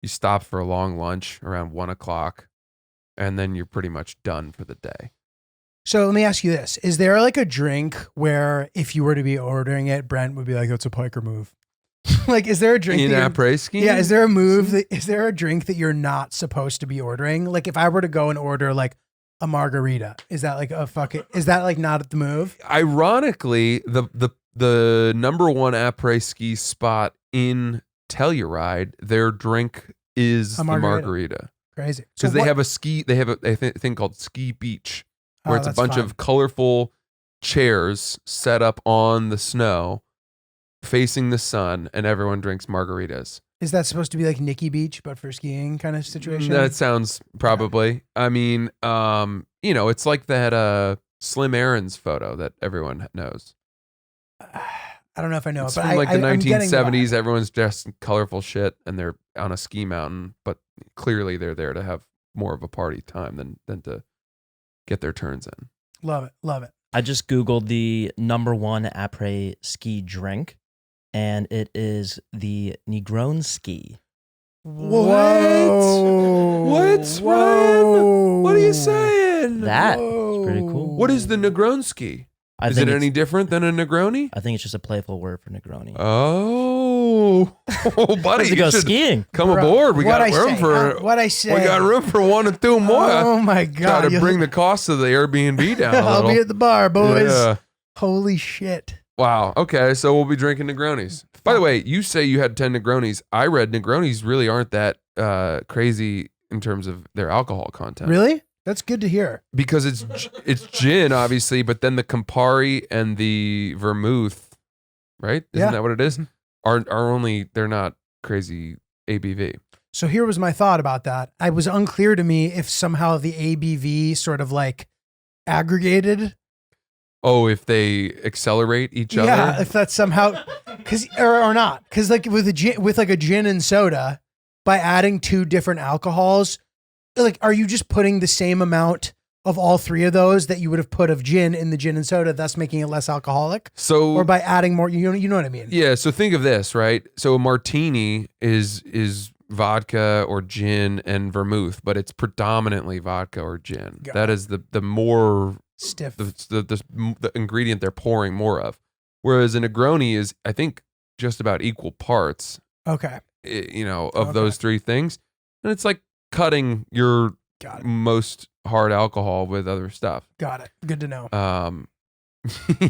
You stop for a long lunch around 1 o'clock, and then you're pretty much done for the day. So let me ask you this. Is there like a drink where if you were to be ordering it, Brent would be like, that's a piker move? Like, is there a drink? In après ski? Yeah, is there a move is there a drink that you're not supposed to be ordering? Like if I were to go and order like a margarita, is that like is that like not the move? Ironically, the number one après ski spot in Telluride, their drink is the margarita. Crazy. Because they have a thing called Ski Beach, where it's a that's bunch fun. of colorful chairs set up on the snow facing the sun, and everyone drinks margaritas. Is that supposed to be like Nikki Beach, but for skiing kind of situation? That sounds probably. I mean, it's like that Slim Aaron's photo that everyone knows. I don't know if I know. It's but from like the I'm getting 1970s. vibe. Everyone's dressed in colorful shit, and they're on a ski mountain, but clearly they're there to have more of a party time than to get their turns in. Love it. Love it. I just Googled the number one après ski drink, and it is the Negronski. Whoa. What's Ryan? What are you saying? That is pretty cool. What is the Negronski? I Is think it it's- any different than a Negroni? I think it's just a playful word for Negroni. Oh, buddy, to you go should skiing. come aboard. We got room for what I say. we got room for 1 or 2 more. Oh my Try god! to bring the cost of the Airbnb down a I'll little. be at the bar, boys. Yeah. Holy shit! Wow. Okay, so we'll be drinking Negronis. By the way, you say you had 10 Negronis. I read Negronis really aren't that crazy in terms of their alcohol content. Really? That's good to hear. Because it's gin, obviously, but then the Campari and the vermouth, right? Isn't Yeah. that what it is? Are only, they're not crazy ABV. So here was my thought about that. It was unclear to me if somehow the ABV sort of like aggregated. Oh, if they accelerate each other? Yeah, if that's somehow or not. Because like with a gin and soda, by adding 2 different alcohols, like are you just putting the same amount of all 3 of those that you would have put of gin in the gin and soda, thus making it less alcoholic? So, Or by adding more, you know what I mean? yeah, so think of this, right? So a martini is vodka or gin and vermouth, but it's predominantly vodka or gin. Got That is the more Stiff. the ingredient they're pouring more of. Whereas a Negroni is, I think, just about equal parts, Okay. Of those 3 things. And it's like cutting your Got it. most hard alcohol with other stuff. Got it. Good to know.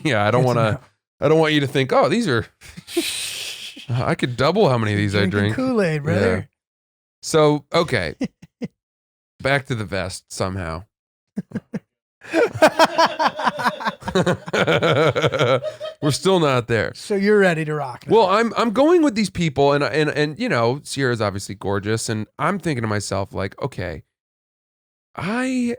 Yeah, I don't Good to want I don't want you to think, oh, these are I could double how many of these I Drinking drink. Kool-Aid, brother. Yeah. So, okay. Back to the vest somehow. We're still not there. So you're ready to rock now. Well, I'm going with these people, and Sierra's obviously gorgeous, and I'm thinking to myself like, okay, I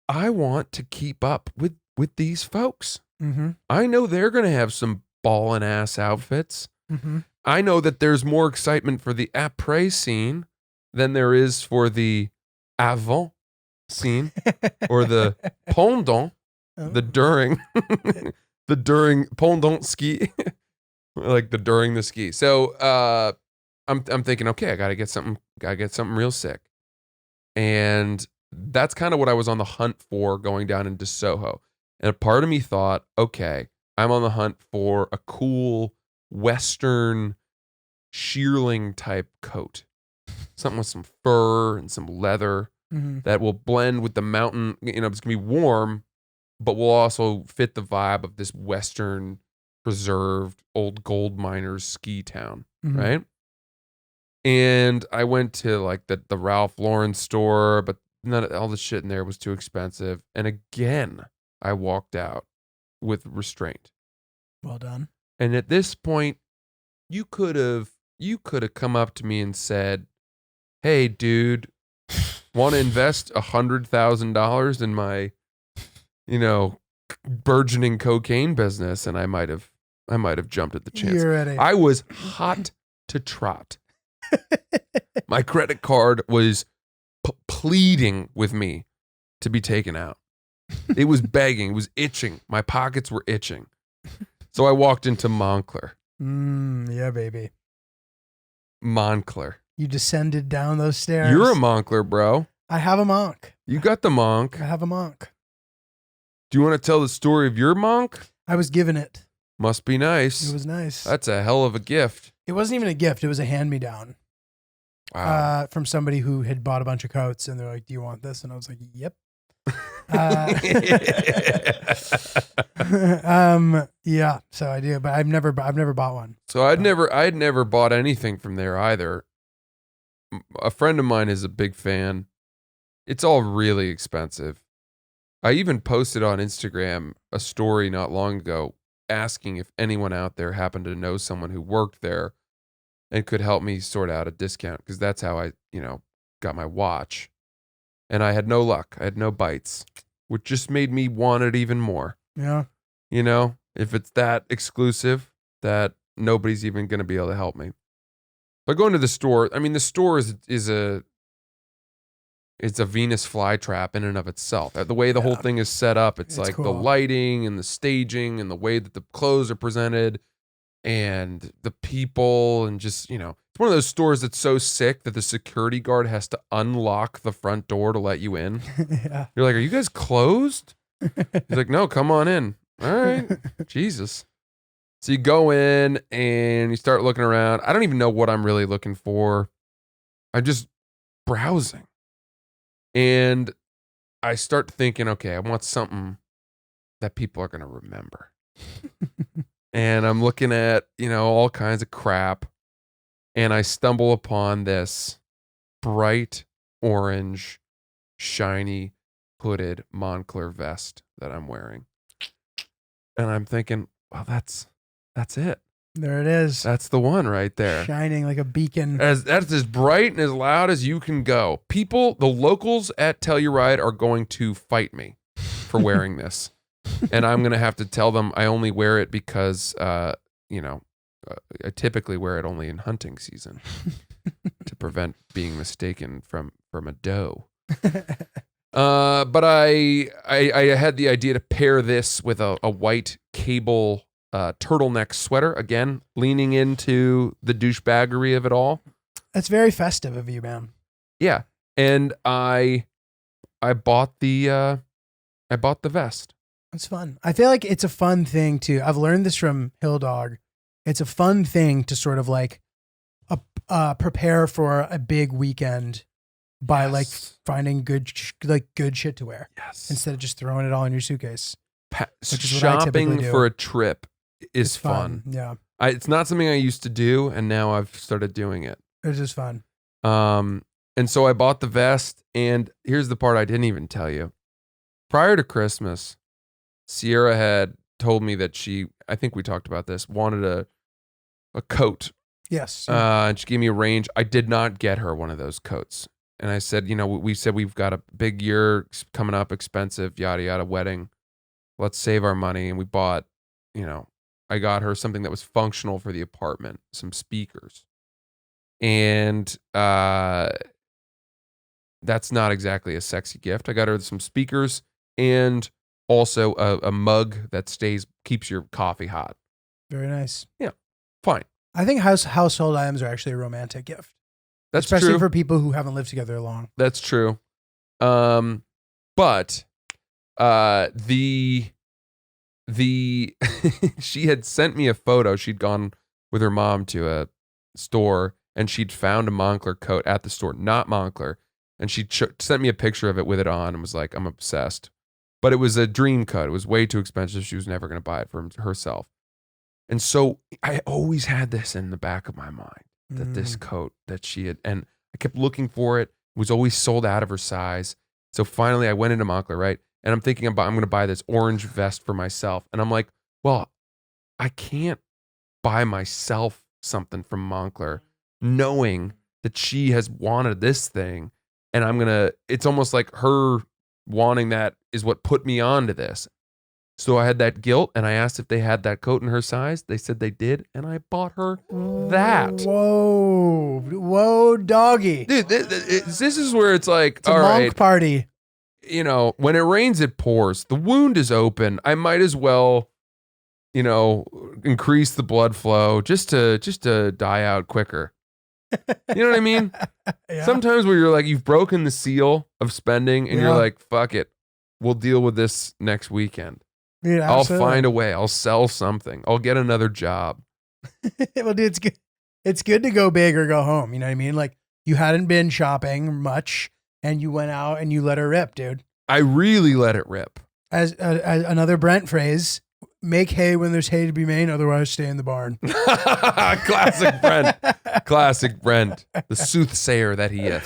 want to keep up with these folks. Mm-hmm. I know they're gonna have some ballin' ass outfits. Mm-hmm. I know that there's more excitement for the après scene than there is for the avant scene or the pendant, the during, the during pendant ski, like the during the ski. So I'm thinking, okay, I gotta get something real sick, and that's kind of what I was on the hunt for going down into Soho. And a part of me thought, okay, I'm on the hunt for a cool Western shearling type coat, something with some fur and some leather that will blend with the mountain. It's gonna be warm, but will also fit the vibe of this Western preserved old gold miners ski town, right? And I went to like the Ralph Lauren store, but all the shit in there was too expensive. And again, I walked out with restraint. Well done. And at this point, you could have come up to me and said, "Hey, dude, want to invest $100,000 in my, burgeoning cocaine business?" And I might have jumped at the chance. You're ready. I was hot to trot. My credit card was pleading with me to be taken out. It was begging. It was itching. My pockets were itching. So I walked into Moncler. Yeah, baby. Moncler. You descended down those stairs. You're a monkler, bro. I have a monk. You got the monk. I have a monk. Do you want to tell the story of your monk? I was given it. Must be nice. It was nice. That's a hell of a gift. It wasn't even a gift. It was a hand-me-down. Wow. From somebody who had bought a bunch of coats, and they're like, "Do you want this?" And I was like, "Yep." Yeah. So I do, but I've never bought one. So I'd never bought anything from there either. A friend of mine is a big fan. It's all really expensive. I even posted on Instagram a story not long ago asking if anyone out there happened to know someone who worked there and could help me sort out a discount, because that's how I, got my watch. And I had no luck. I had no bites, which just made me want it even more. Yeah. If it's that exclusive, that nobody's even going to be able to help me. But going to the store, I mean, the store is a Venus flytrap in and of itself. The way the whole thing is set up, it's like cool. the lighting and the staging and the way that the clothes are presented and the people, and just, it's one of those stores that's so sick that the security guard has to unlock the front door to let you in. Yeah. You're like, "Are you guys closed?" He's like, "No, come on in." All right. Jesus. So you go in and you start looking around. I don't even know what I'm really looking for. I'm just browsing. And I start thinking, okay, I want something that people are going to remember. And I'm looking at, all kinds of crap. And I stumble upon this bright orange, shiny, hooded Moncler vest that I'm wearing. And I'm thinking, well, that's it. There it is. That's the one right there. Shining like a beacon. That's as bright and as loud as you can go. People, the locals at Telluride are going to fight me for wearing this. And I'm going to have to tell them I only wear it because, I typically wear it only in hunting season to prevent being mistaken from a doe. But I had the idea to pair this with a white cable turtleneck sweater, again leaning into the douchebaggery of it all. That's very festive of you, man. Yeah, and I bought the vest. It's fun. I feel like it's a fun thing to. I've learned this from Hill Dog. It's a fun thing to sort of like prepare for a big weekend by like finding good shit to wear. Yes, instead of just throwing it all in your suitcase. Shopping for a trip is fun. Yeah. It's not something I used to do, and now I've started doing it. It's just fun. And so I bought the vest, and here's the part I didn't even tell you. Prior to Christmas, Sierra had told me that I think we talked about this, wanted a coat. Yes. And she gave me a range. I did not get her one of those coats. And I said, we said we've got a big year coming up, expensive, yada, yada, wedding. Let's save our money. And we bought, I got her something that was functional for the apartment, some speakers. And that's not exactly a sexy gift. I got her some speakers and also a mug that keeps your coffee hot. Very nice. Yeah, fine. I think household items are actually a romantic gift. That's especially true. for people who haven't lived together long. That's true. But she had sent me a photo. She'd gone with her mom to a store and she'd found a Moncler coat at the store, not Moncler. And she sent me a picture of it with it on and was like, "I'm obsessed." But it was a dream coat. It was way too expensive. She was never going to buy it for herself. And so I always had this in the back of my mind, that this coat that she had, and I kept looking for it. It was always sold out of her size. So finally I went into Moncler, right? And I'm thinking I'm going to buy this orange vest for myself. And I'm like, well, I can't buy myself something from Moncler knowing that she has wanted this thing. And it's almost like her wanting that is what put me onto this. So I had that guilt and I asked if they had that coat in her size. They said they did. And I bought her that. Whoa, doggy. Dude, this is where it's like, It's a all monk right, party. When it rains, it pours. The wound is open. I might as well, increase the blood flow just to die out quicker. You know what I mean? Yeah. Sometimes where you're like, you've broken the seal of spending and you're Yeah. like, fuck it. We'll deal with this next weekend. Dude, I'll absolutely. find a way. I'll sell something. I'll get another job. Well, dude, it's good. It's good to go big or go home. You know what I mean? Like you hadn't been shopping much and you went out and you let her rip, dude. I really let it rip. As another Brent phrase, make hay when there's hay to be made, otherwise stay in the barn. Classic Brent. Classic Brent. The soothsayer that he is.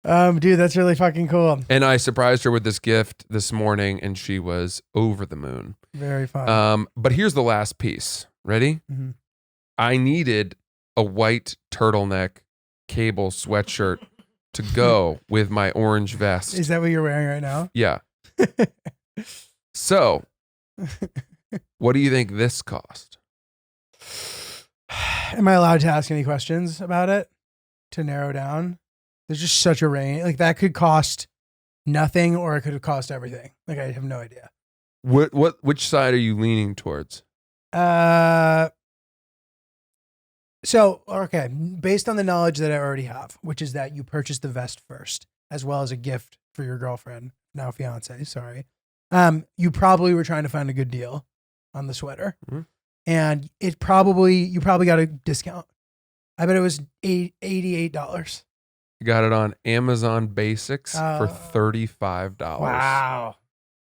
Dude, that's really fucking cool. And I surprised her with this gift this morning and she was over the moon. Very fun. But here's the last piece. Ready? Mhm. I needed a white turtleneck cable sweatshirt to go with my orange vest. Is that what you're wearing right now? Yeah. So, what do you think this cost? Am I allowed to ask any questions about it to narrow down? There's just such a range. Like that could cost nothing or it could have cost everything. Like I have no idea. Which side are you leaning towards? So, okay, based on the knowledge that I already have, which is that you purchased the vest first, as well as a gift for your girlfriend, now fiance, sorry. You probably were trying to find a good deal on the sweater. Mhm. And you probably got a discount. I bet it was $88. You got it on Amazon Basics for $35.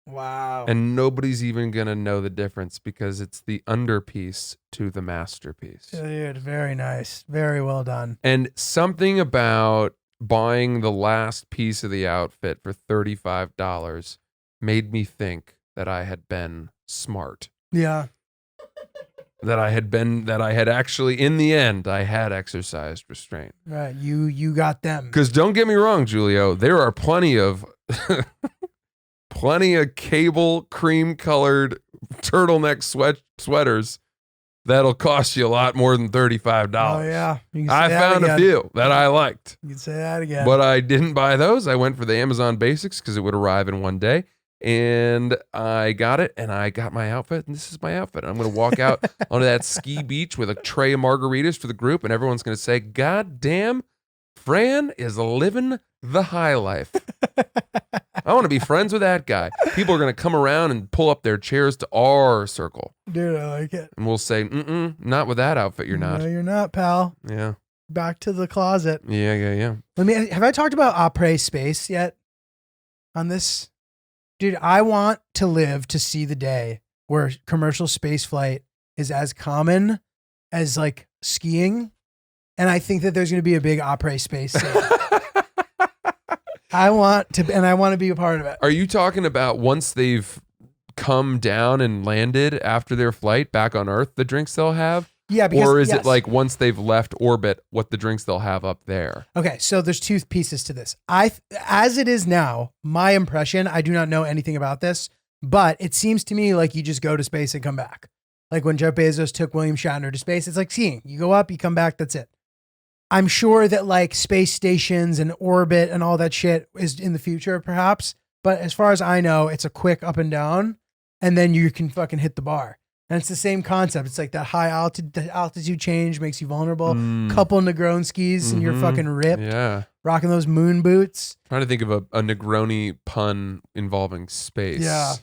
Wow. And nobody's even going to know the difference because it's the underpiece to the masterpiece. Dude, very nice. Very well done. And something about buying the last piece of the outfit for $35 made me think that I had been smart. Yeah. That I had actually, in the end, I had exercised restraint. Right. You got them. Because don't get me wrong, Julio, there are plenty of cable cream colored turtleneck sweaters that'll cost you a lot more than $35. Oh, yeah. You can say I that found a again. few that I liked, You can say that again. but I didn't buy those. I went for the Amazon Basics because it would arrive in one day. And I got it, and I got my outfit, and this is my outfit. I'm going to walk out onto that ski beach with a tray of margaritas for the group, and everyone's going to say, God damn, Fran is living the high life. I want to be friends with that guy. People are going to come around and pull up their chairs to our circle. Dude, I like it. And we'll say, not with that outfit, you're not. No, you're not, pal. Yeah. Back to the closet. Yeah. Have I talked about après space yet on this? Dude, I want to live to see the day where commercial space flight is as common as like skiing. And I think that there's going to be a big après space scene. I want to be a part of it. Are you talking about once they've come down and landed after their flight back on Earth, the drinks they'll have? Yeah, because, or is yes. it like once they've left orbit, what the drinks they'll have up there? Okay, so there's two pieces to this. As it is now, my impression, I do not know anything about this, but it seems to me like you just go to space and come back. Like when Jeff Bezos took William Shatner to space, it's like skiing. You go up, you come back, that's it. I'm sure that like space stations and orbit and all that shit is in the future, perhaps. But as far as I know, it's a quick up and down, and then you can fucking hit the bar. And it's the same concept. It's like that high altitude change makes you vulnerable. Couple Negronskis and you're fucking ripped. Yeah. Rocking those moon boots. Trying to think of a Negroni pun involving space. Yeah.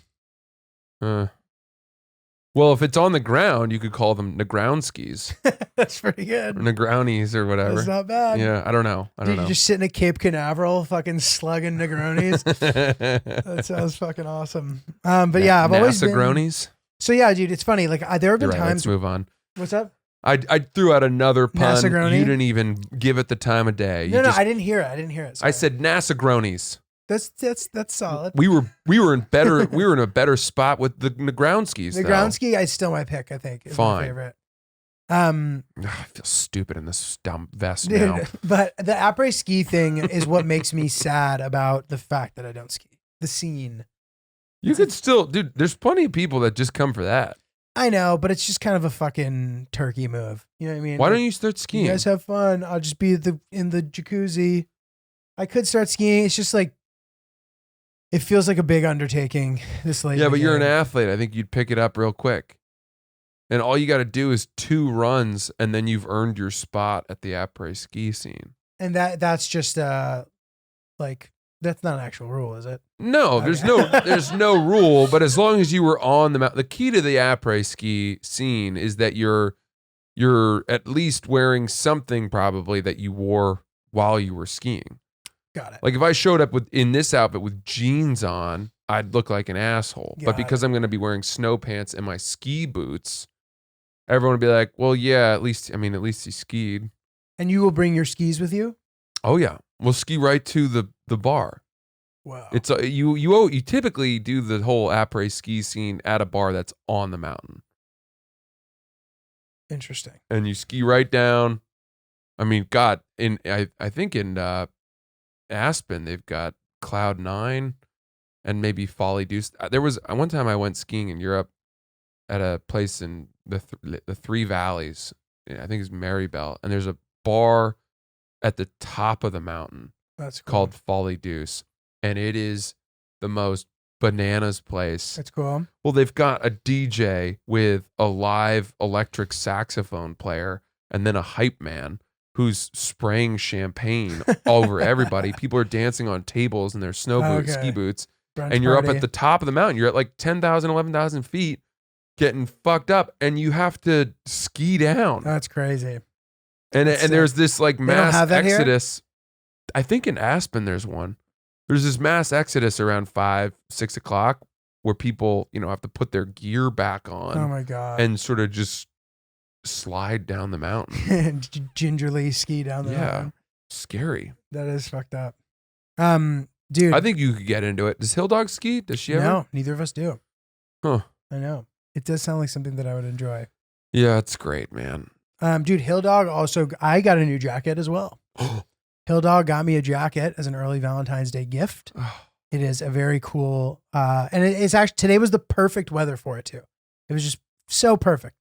Well, if it's on the ground, you could call them Negroundskis That's pretty good. or Negrownies or whatever. That's not bad. Yeah, I don't know. Dude, you're just sitting at Cape Canaveral fucking slugging Negronis. That sounds fucking awesome. But yeah, I've always been... NASA-gronies? So yeah, dude, it's funny. Like there have been You're right, times... let's move on. What's up? I threw out another pun. NASA-groni? You didn't even give it the time of day. No, I didn't hear it. I Sorry. said NASA-gronies. That's solid. We were in a better spot with the Negroundskis. The Groundski, I still my pick, I think. Is Fine. my favorite. I feel stupid in this dumb vest Dude, now. but the après ski thing is what makes me sad about the fact that I don't ski. The scene. You could still, dude, there's plenty of people that just come for that. I know, but it's just kind of a fucking turkey move. You know what I mean? Why Like, don't you start skiing? You guys have fun. I'll just be in the jacuzzi. I could start skiing. It's just like, it feels like a big undertaking this late. Yeah, in the but you're an game. athlete. I think you'd pick it up real quick. And all you got to do is 2 runs, and then you've earned your spot at the après ski scene. And that's just like that's not an actual rule, is it? No, Okay. there's no rule. But as long as you were on the mountain, the key to the après ski scene is that you're at least wearing something probably that you wore while you were skiing. Got it. Like if I showed up in this outfit with jeans on, I'd look like an asshole. But Got because I'm going to be wearing snow pants and my ski boots, everyone would be like, "Well, yeah, at least he skied." And you will bring your skis with you? Oh yeah, we'll ski right to the bar. Wow. It's you typically do the whole après ski scene at a bar that's on the mountain, Interesting. and you ski right down. I mean, God, I think in Aspen they've got Cloud 9 and maybe Folly Deuce. There was one time I went skiing in Europe at a place in the Three Valleys. I think it's Marybelle, and there's a bar at the top of the mountain That's cool. called Folly Deuce, and it is the most bananas place. That's cool. Well, they've got a DJ with a live electric saxophone player and then a hype man who's spraying champagne all over everybody. People are dancing on tables in their ski boots. Brunch And you're party. up at the top of the mountain. You're at like 10,000, 11,000 feet getting fucked up, and you have to ski down. That's crazy. And That's there's this like don't mass have that here? exodus. I think in Aspen there's one. There's this mass exodus around 5, 6 o'clock where people, have to put their gear back on Oh my god. and sort of just slide down the mountain. Gingerly ski down the mountain. Scary. That is fucked up. Dude. I think you could get into it. Does Hill Dog ski? Does she ever? No, neither of us do. Huh. I know. It does sound like something that I would enjoy. Yeah, it's great, man. Dude, Hill Dog also, I got a new jacket as well. Hill Dog got me a jacket as an early Valentine's Day gift. It is a very cool, and it's actually, today was the perfect weather for it too. It was just so perfect.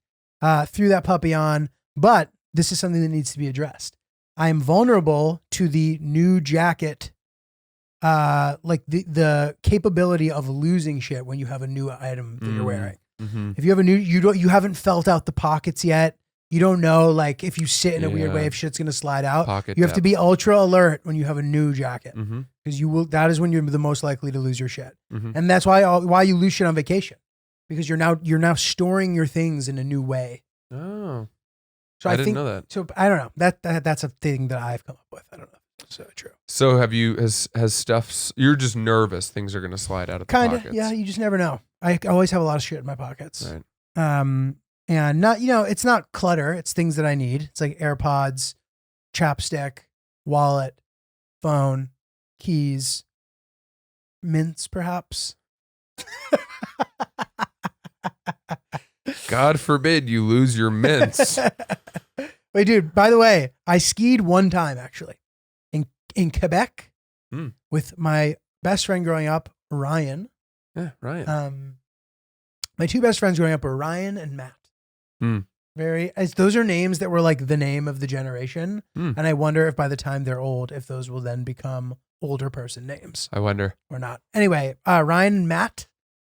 Threw that puppy on, but this is something that needs to be addressed. I am vulnerable to the new jacket, like the capability of losing shit when you have a new item that you're wearing. Mm-hmm. If you have a new, you haven't felt out the pockets yet. You don't know, like, if you sit in a weird way, if shit's gonna slide out. Pocket you have to depth. be ultra alert when you have a new jacket, Mm-hmm. because you will. That is when you're the most likely to lose your shit, Mm-hmm. and that's why you lose shit on vacation, because you're now storing your things in a new way. Oh, So I I didn't think know that. So I don't know. That's a thing that I've come up with. I don't know if it's so true. So has stuff? You're just nervous things are gonna slide out of the Kinda, pockets. yeah. You just never know. I always have a lot of shit in my pockets. Right. And not, it's not clutter. It's things that I need. It's like AirPods, chapstick, wallet, phone, keys, mints, perhaps. God forbid you lose your mints. Wait, dude, by the way, I skied one time actually in Quebec with my best friend growing up, Ryan. Yeah, right. My 2 best friends growing up were Ryan and Matt. Those are names that were like the name of the generation. And I wonder if by the time they're old, if those will then become older person names. I wonder. Or not. Anyway, Ryan and Matt.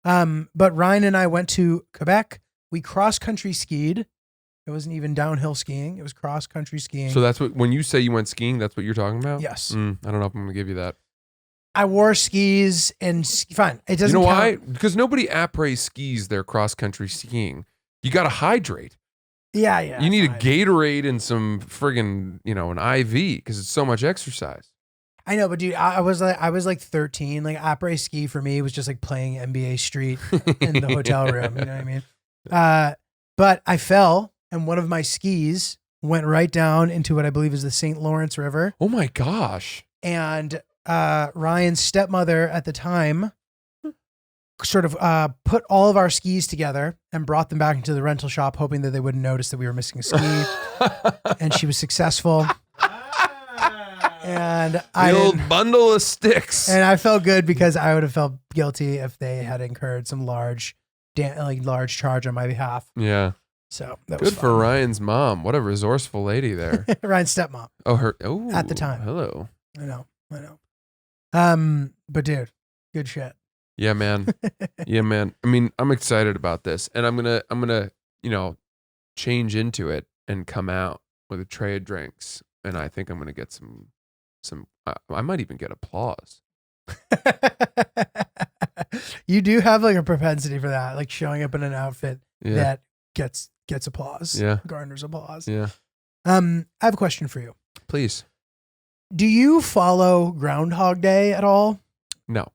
But Ryan and I went to Quebec. We cross-country skied. It wasn't even downhill skiing. It was cross-country skiing. So that's when you say you went skiing, that's what you're talking about? Yes. I don't know if I'm going to give you that. I wore skis and fine. It doesn't You know count. why? Because nobody après skis their cross-country skiing. You got to hydrate. Yeah. You need fine. a Gatorade and some friggin', an IV because it's so much exercise. I know, but dude, I was like 13. Like après ski for me was just like playing NBA Street in the hotel room. You know what I mean? But I fell, and one of my skis went right down into what I believe is the St. Lawrence River. Oh my gosh. And Ryan's stepmother at the time sort of put all of our skis together and brought them back into the rental shop, hoping that they wouldn't notice that we were missing a ski. And she was successul. And The old bundle of sticks. And I felt good because I would have felt guilty if they had incurred some large charge on my behalf. Yeah. So that was good for Ryan's mom. What a resourceful lady there. Ryan's stepmom. Oh, at the time. Hello. I know. But dude, good shit. Yeah, man. I mean, I'm excited about this, and I'm gonna, change into it and come out with a tray of drinks, and I think I'm gonna get some. I might even get applause. You do have like a propensity for that, like showing up in an outfit Yeah. that gets applause. Yeah. Garners applause. Yeah. I have a question for you. Please. Do you follow Groundhog Day at all? No.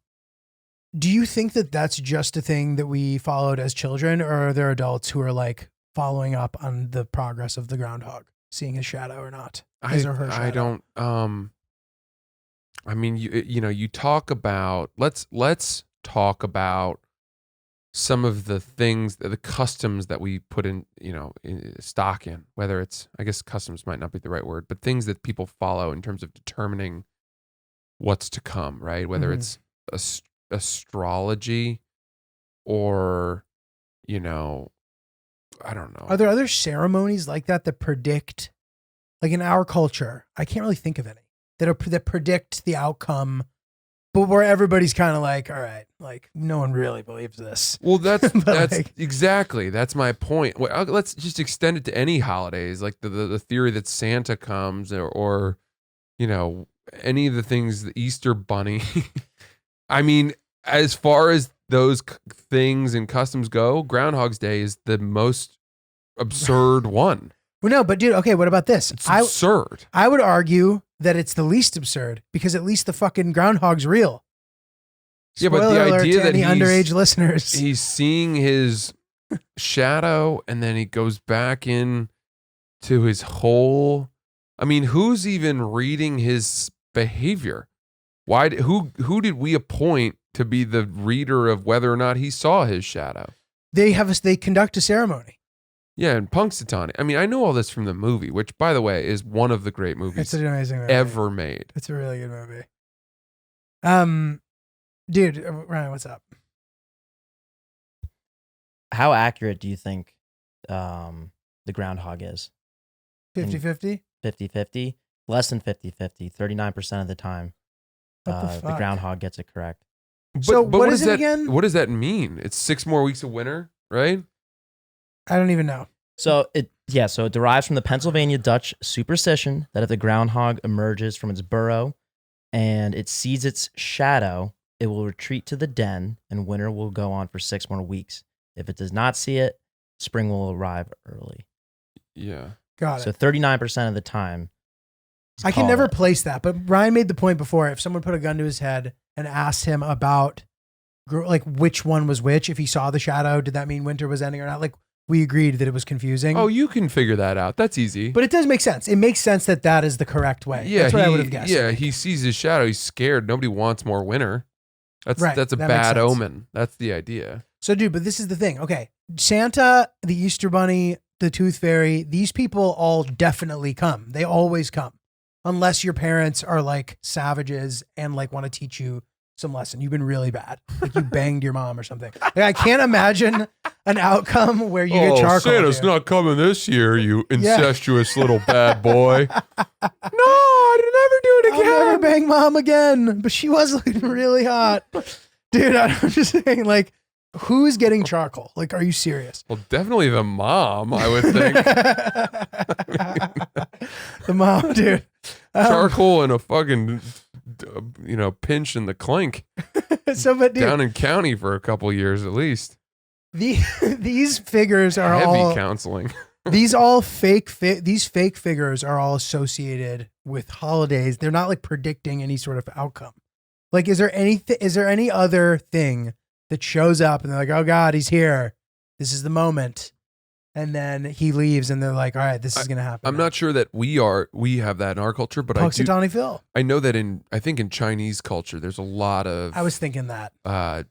Do you think that that's just a thing that we followed as children, or are there adults who are like following up on the progress of the groundhog, seeing his shadow or not? His or her I shadow? don't. I mean, you talk about let's talk about some of the things, the customs that we put in, stock in. Whether it's, I guess, customs might not be the right word, but things that people follow in terms of determining what's to come, right? Whether Mhm. it's astrology or, I don't know. Are there other ceremonies like that that predict, like in our culture? I can't really think of any that predict the outcome, but where everybody's kind of like, all right, like no one really believes this. Well, that's But, like- exactly, that's my point. Well, let's just extend it to any holidays, like the theory that Santa comes, or any of the things, the Easter Bunny. I mean, as far as those things and customs go, Groundhog's Day is the most absurd one. Well, no, but dude, okay, what about this? It's absurd. I would argue that it's the least absurd because at least the fucking groundhog's real. Yeah, but the Spoiler alert idea to that any underage listeners. he's seeing his shadow and then he goes back in to his hole. I mean, who's even reading his behavior? Who did we appoint to be the reader of whether or not he saw his shadow? They conduct a ceremony. Yeah, and Punxsutawney. I mean, I know all this from the movie, which, by the way, is one of the great It's movies an amazing movie. ever made. It's a really good movie. Dude, Ryan, what's up? How accurate do you think the groundhog is? 50-50? 50-50? Less than 50-50. 39% of the time, What the the fuck? groundhog gets it correct. So what does is it that, again? What does that mean? It's 6 more weeks of winter, right? I don't even know. So it derives from the Pennsylvania Dutch superstition that if the groundhog emerges from its burrow and it sees its shadow, it will retreat to the den and winter will go on for 6 more weeks. If it does not see it, spring will arrive early. Yeah. Got it. So 39% of the time. I can call never it. place that, but Ryan made the point before. If someone put a gun to his head and asked him about like which one was which, if he saw the shadow, did that mean winter was ending or not? Like we agreed that it was confusing. Oh, you can figure that out. That's easy. But it does make sense. It makes sense that that is the correct way. Yeah, That's what I would have guessed. Yeah, he sees his shadow. He's scared. Nobody wants more winter. That's Right, a that makes bad sense. omen. That's the idea. So, dude, but this is the thing. Okay. Santa, the Easter Bunny, the Tooth Fairy, these people all definitely come. They always come. Unless your parents are like savages and like want to teach you some lesson. You've been really bad. Like you banged your mom or something. Like, I can't imagine an outcome where you get charcoal. Santa's dude. not coming this year, you incestuous little bad boy. No, I'd never do it I'll again. never bang mom again. But she was looking really hot. Dude, I'm just saying, like, who's getting charcoal? Like, are you serious? Well, definitely the mom, I would think. The mom, dude. Charcoal and a fucking, pinch in the clink So, but dude, down in county for a couple years at least. these figures are Heavy all counseling. these fake figures are all associated with holidays. They're not like predicting any sort of outcome. Like, is there any other thing that shows up and they're like, oh God, he's here. This is the moment. And then he leaves and they're like, all right, this is going to happen. I'm not sure that we have that in our culture, but Punxsutawney Phil. I know that I think in Chinese culture, there's a lot of I was thinking that.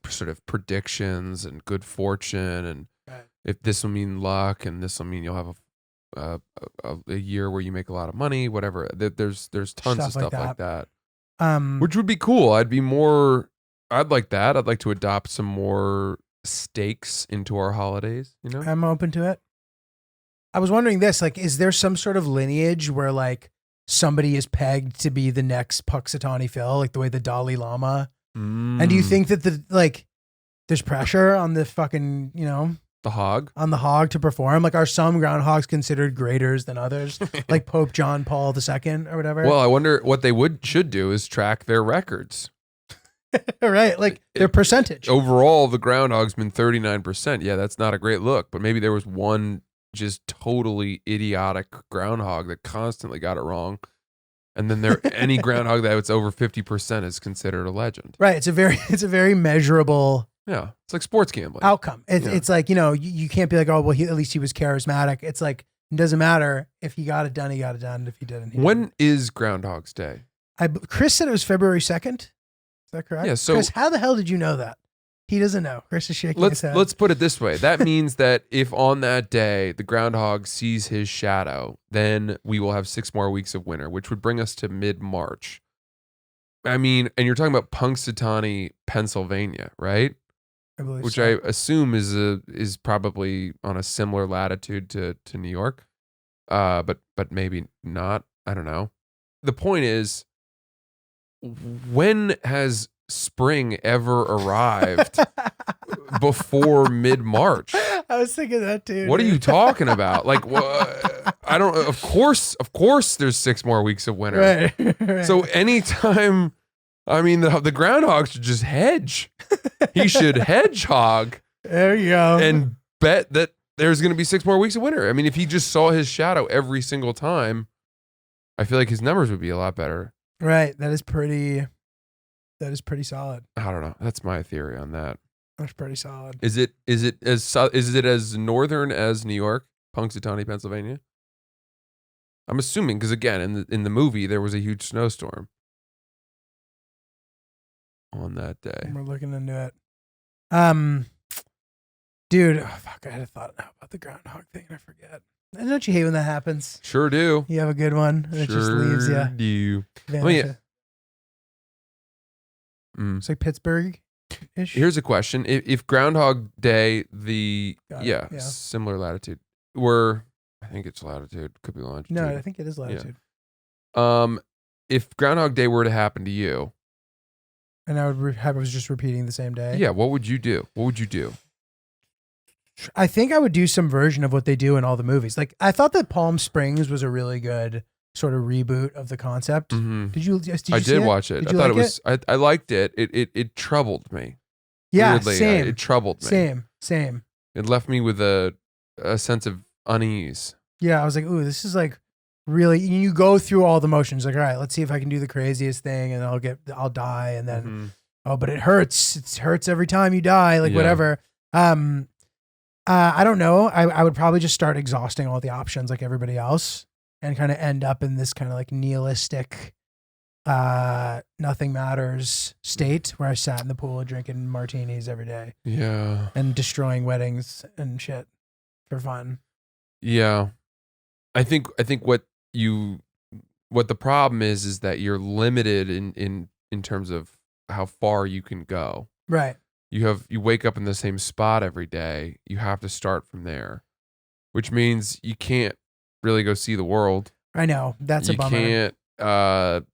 sort of predictions and good fortune, and Right. if this will mean luck, and this will mean you'll have a year where you make a lot of money, whatever. There's tons of Stuff like stuff like that, Um, which would be cool. I'd like that. I'd like to adopt some more stakes into our holidays. I'm open to it. I was wondering this, like, is there some sort of lineage where like somebody is pegged to be the next Punxsutawney Phil, like the way the Dalai Lama? And do you think that there's pressure on the fucking, The hog. on the hog to perform? Like, are some groundhogs considered greaters than others? Like Pope John Paul II or whatever? Well, I wonder what they should do is track their records. Right. Like their percentage. Overall, the groundhog's been 39%. Yeah, that's not a great look, but maybe there was one just totally idiotic groundhog that constantly got it wrong. And then any groundhog that it's over 50% is considered a legend. Right. It's a very measurable Yeah. It's like sports gambling. outcome. Yeah. It's like, you can't be like, oh, well, at least he was charismatic. It's like, it doesn't matter if he got it done, he got it done. If he didn't, he When didn't. is Groundhog's Day? Chris said it was February 2nd. Is that correct? Yeah, so- Chris, how the hell did you know that? He doesn't know. Chris is shaking his head. Let's put it this way. That means that if on that day the groundhog sees his shadow, then we will have 6 more weeks of winter, which would bring us to mid-March. I mean, and you're talking about Punxsutawney, Pennsylvania, right? I believe Which so. I assume is probably on a similar latitude to New York, but maybe not. I don't know. The point is, when has spring ever arrived before mid-March? I was thinking that too. What are dude. you talking about? Like, I don't. Of course, there's 6 more weeks of winter. Right. So anytime, I mean, the groundhog should just hedge. He should hedgehog there you go. and bet that there's going to be 6 more weeks of winter. I mean, if he just saw his shadow every single time, I feel like his numbers would be a lot better. Right. That is pretty solid. I don't know. That's my theory on that. That's pretty solid. Is it as northern as New York, Punxsutawney, Pennsylvania? I'm assuming because again, in the movie there was a huge snowstorm on that day. We're looking into it. Dude, oh, fuck, I had a thought now about the groundhog thing and I forget. And don't you hate when that happens? Sure do. You have a good one and it just leaves you. Do. Vanish. Mm. It's like Pittsburgh-ish. Here's a question: If Groundhog Day, Got it, yeah, yeah. similar latitude, I think it's latitude, could be longitude. No, I think it is latitude. If Groundhog Day were to happen to you, And I was just repeating the same day. yeah, what would you do? What would you do? I think I would do some version of what they do in all the movies. Like, I thought that Palm Springs was a really good sort of reboot of the concept. Mhm. Did you see I did it? watch it. Did I you thought like it was. I liked it. It troubled me. Yeah, Weirdly, same. it troubled me. Same. It left me with a sense of unease. Yeah, I was like, ooh, this is like really. You go through all the motions. Like, all right, let's see if I can do the craziest thing, and I'll die, and then Mhm. oh, but it hurts. It hurts every time you die. Like Yeah. whatever. I don't know. I would probably just start exhausting all the options like everybody else, and kind of end up in this kind of like nihilistic, nothing matters state where I sat in the pool drinking martinis every day Yeah. and destroying weddings and shit for fun. Yeah. I think what the problem is that you're limited in terms of how far you can go. Right. You wake up in the same spot every day. You have to start from there, which means you can't really go see the world. I know. That's a You bummer. can't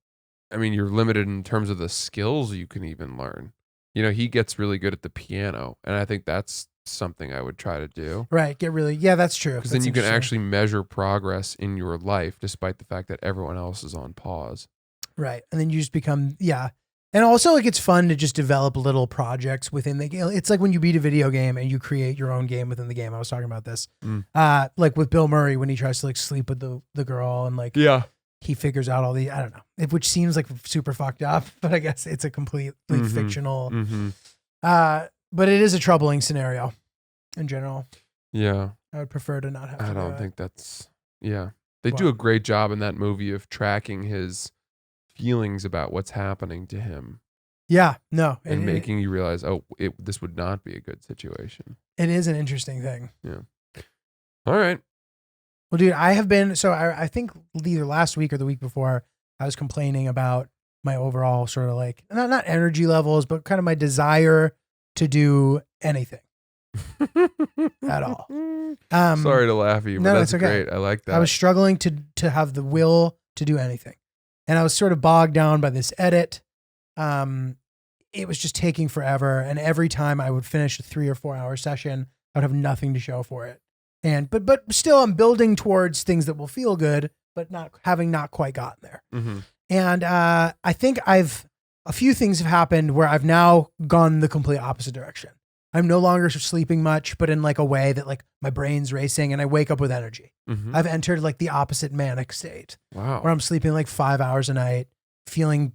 I mean, you're limited in terms of the skills you can even learn. He gets really good at the piano, and I think that's something I would try to do. Right. Yeah, that's true. Because then That's you can interesting. actually measure progress in your life despite the fact that everyone else is on pause. Right. And then you just become, yeah. And also, like, it's fun to just develop little projects within the game. It's like when you beat a video game and you create your own game within the game. I was talking about this. Like with Bill Murray when he tries to like sleep with the girl and like Yeah. he figures out all the, I don't know, which seems like super fucked up, but I guess it's a completely fictional. Mm-hmm. But it is a troubling scenario in general. Yeah. I would prefer to not have to I do don't it. think that's, yeah. They do Wow. a great job in that movie of tracking his feelings about what's happening to him Yeah. No. and making you realize, this would not be a good situation. it is an interesting thing. All right. Well, dude, I have been, so I think either last week or the week before, I was complaining about my overall sort of like, not energy levels, but kind of my desire to do anything at all. Sorry to laugh at you, but no, that's it's okay. great. I like that. I was struggling to have the will to do anything. And I was sort of bogged down by this edit. It was just taking forever. And every time I would finish a 3 or 4 hour session, I would have nothing to show for it. And but still, I'm building towards things that will feel good, but not quite gotten there. Mm-hmm. And I think a few things have happened where I've now gone the complete opposite direction. I'm no longer sleeping much, but in like a way that like my brain's racing and I wake up with energy. Mm-hmm. I've entered like the opposite manic state Wow. where I'm sleeping like 5 hours a night, feeling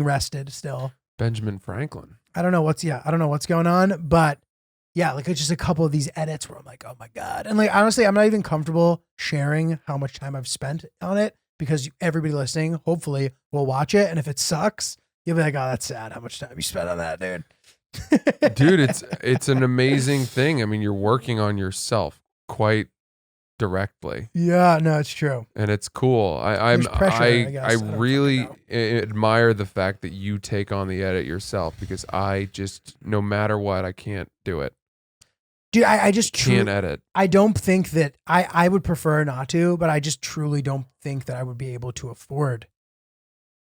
rested still. Benjamin Franklin. I don't know what's going on, but yeah, like it's just a couple of these edits where I'm like, oh my God. And like, honestly, I'm not even comfortable sharing how much time I've spent on it because everybody listening, hopefully will watch it. And if it sucks, you'll be like, oh, that's sad how much time you spent on that, dude. Dude, it's an amazing thing. I mean, you're working on yourself quite directly. Yeah, no, it's true. And it's cool. There's pressure, I guess. I don't really fucking know. admire the fact that you take on the edit yourself because I just, no matter what, I can't do it. Dude, I just Can't edit. I don't think that I would prefer not to, but I just truly don't think that I would be able to afford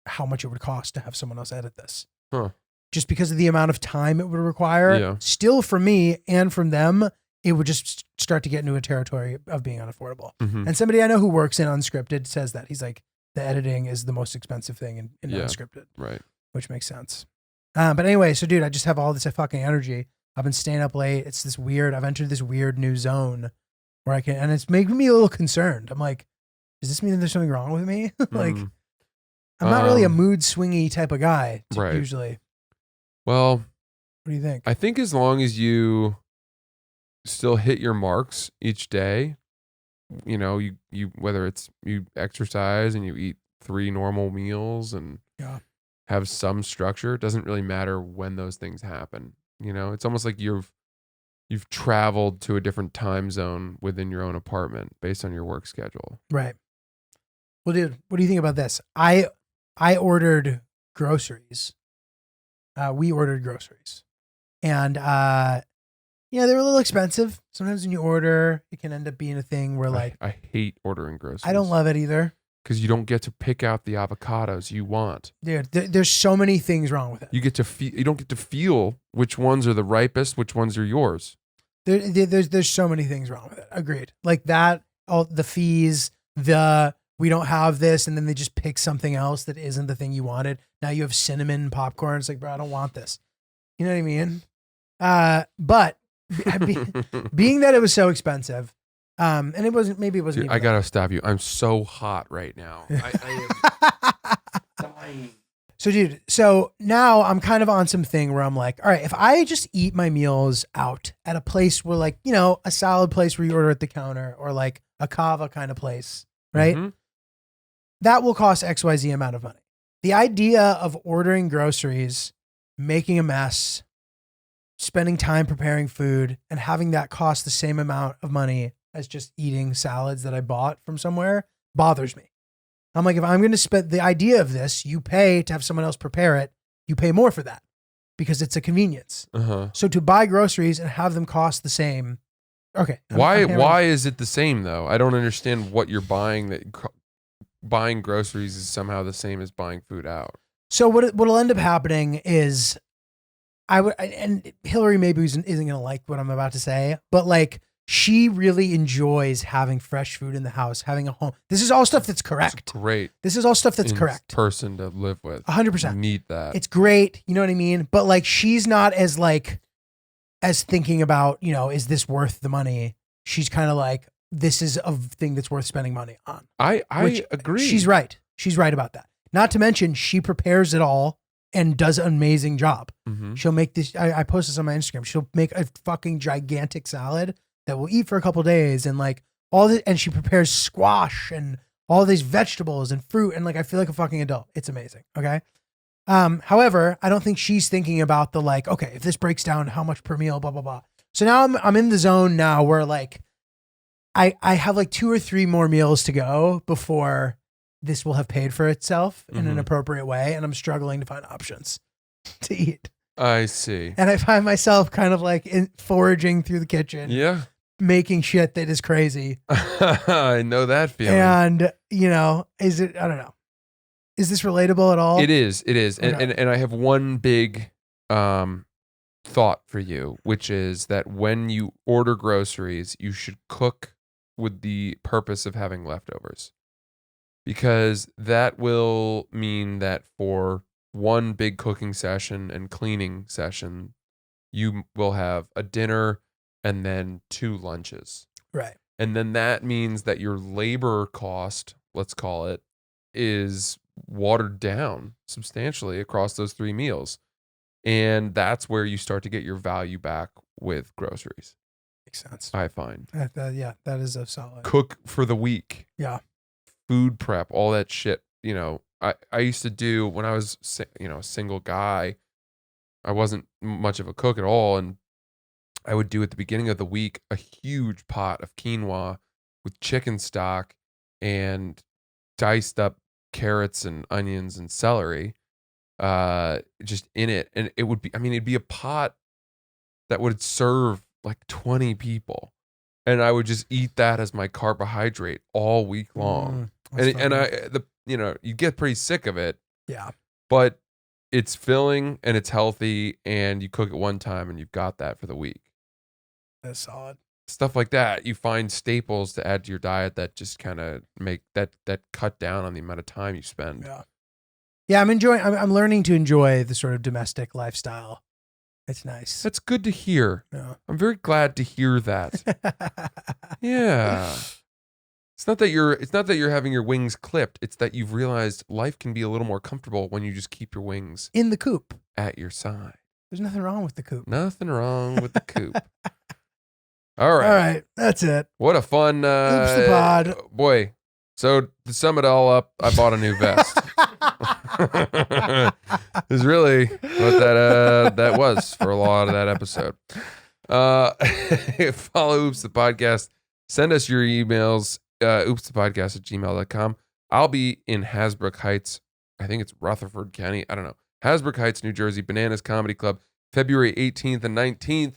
how much it would cost to have someone else edit this. Huh. Just because of the amount of time it would require. Yeah. Still for me and from them, it would just start to get into a territory of being unaffordable. Mm-hmm. And somebody I know who works in unscripted says that. He's like, the editing is the most expensive thing in Yeah. unscripted. Right. Which makes sense. But anyway, so dude, I just have all this fucking energy. I've been staying up late. It's this weird, I've entered this weird new zone where I can, and it's making me a little concerned. I'm like, does this mean that there's something wrong with me? Like, I'm not really a mood swingy type of guy Right. usually. Well, What do you think? I think as long as you still hit your marks each day, you know, you whether it's you exercise and you eat 3 normal meals and Yeah. have some structure, it doesn't really matter when those things happen. You know, it's almost like you've traveled to a different time zone within your own apartment based on your work schedule. Right. Well, dude, what do you think about this? I ordered groceries. We ordered groceries. And, yeah, they were a little expensive. Sometimes when you order, it can end up being a thing where like, I hate ordering groceries. I don't love it either. because you don't get to pick out the avocados you want. Dude, there's so many things wrong with it. You don't get to feel which ones are the ripest, which ones are yours. There's so many things wrong with it. Agreed. Like that, all the fees, we don't have this, and then they just pick something else that isn't the thing you wanted. Now you have cinnamon popcorn. It's like, bro, I don't want this. You know what I mean? But being that it was so expensive, and it wasn't. Maybe it wasn't. Dude, I gotta stop you. I'm so hot right now. I am dying. So, dude, now I'm kind of on something where I'm like, all right, if I just eat my meals out at a place where, like, you know, a salad place where you order at the counter, or like a kava kind of place, right? Mm-hmm. That will cost XYZ amount of money. The idea of ordering groceries, making a mess, spending time preparing food, and having that cost the same amount of money as just eating salads that I bought from somewhere bothers me. I'm like, if I'm going to spend the idea of this, you pay to have someone else prepare it, you pay more for that because it's a convenience. Uh-huh. So to buy groceries and have them cost the same. Okay. Why is it the same though? I don't understand what you're buying. Buying groceries is somehow the same as buying food out. So what'll end up happening is and Hillary maybe isn't going to like what I'm about to say, but like she really enjoys having fresh food in the house, having a home. This is all stuff that's correct. It's great. This is all stuff that's correct. Person to live with. 100%. You need that. It's great. You know what I mean? But like, she's not as thinking about, you know, is this worth the money? She's kind of like, this is a thing that's worth spending money on. I agree. She's right. She's right about that. Not to mention, she prepares it all and does an amazing job. Mm-hmm. She'll make this. I posted this on my Instagram. She'll make a fucking gigantic salad that we'll eat for a couple days, and like all this, and she prepares squash and all these vegetables and fruit, and like I feel like a fucking adult. It's amazing. Okay. However, I don't think she's thinking about the like, okay, if this breaks down, how much per meal, blah blah blah. So now I'm in the zone now where like I have like 2 or 3 more meals to go before this will have paid for itself in an appropriate way, and I'm struggling to find options to eat. I see. And I find myself kind of like foraging through the kitchen, Yeah. making shit that is crazy. I know that feeling. And, you know, I don't know. Is this relatable at all? It is. Okay. And I have one big thought for you, which is that when you order groceries, you should cook with the purpose of having leftovers. Because that will mean that for one big cooking session and cleaning session, you will have a dinner and then 2 lunches. Right. And then that means that your labor cost, let's call it, is watered down substantially across those 3 meals. And that's where you start to get your value back with groceries, Makes sense. I find. Yeah, that is a solid. Cook for the week. Yeah. Food prep, all that shit. You know, I used to do when I was, a single guy, I wasn't much of a cook at all. And I would do at the beginning of the week a huge pot of quinoa with chicken stock and diced up carrots and onions and celery just in it. And it would be, it'd be a pot that would serve like 20 people. And I would just eat that as my carbohydrate all week long. You get pretty sick of it. Yeah. But it's filling and it's healthy, and you cook it one time and you've got that for the week. That's solid. Stuff like that. You find staples to add to your diet that just kind of make that cut down on the amount of time you spend. Yeah. Yeah, I'm learning to enjoy the sort of domestic lifestyle. It's nice. That's good to hear. Yeah. I'm very glad to hear that. Yeah. It's not that you're having your wings clipped. It's that you've realized life can be a little more comfortable when you just keep your wings in the coop at your side. There's nothing wrong with the coop. Nothing wrong with the coop. All right. All right. That's it. What a fun Oops the pod. Boy. So to sum it all up, I bought a new vest. Is really what that was for a lot of that episode. Follow Oops the Podcast. Send us your emails, oopsthepodcast@gmail.com. I'll be in Hasbrook Heights. I think it's Rutherford County. I don't know. Hasbrook Heights, New Jersey, Bananas Comedy Club, February 18th and 19th.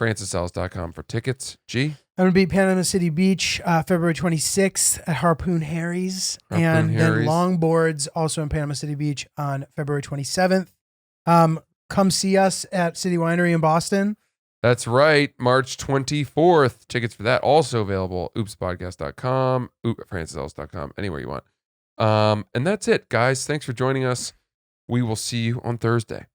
FrancisEllis.com for tickets. G? I'm going to be at Panama City Beach February 26th at Harpoon Harry's. Then Longboards also in Panama City Beach on February 27th. Come see us at City Winery in Boston. That's right. March 24th. Tickets for that also available. oopspodcast.com, FrancisEllis.com, anywhere you want. And that's it, guys. Thanks for joining us. We will see you on Thursday.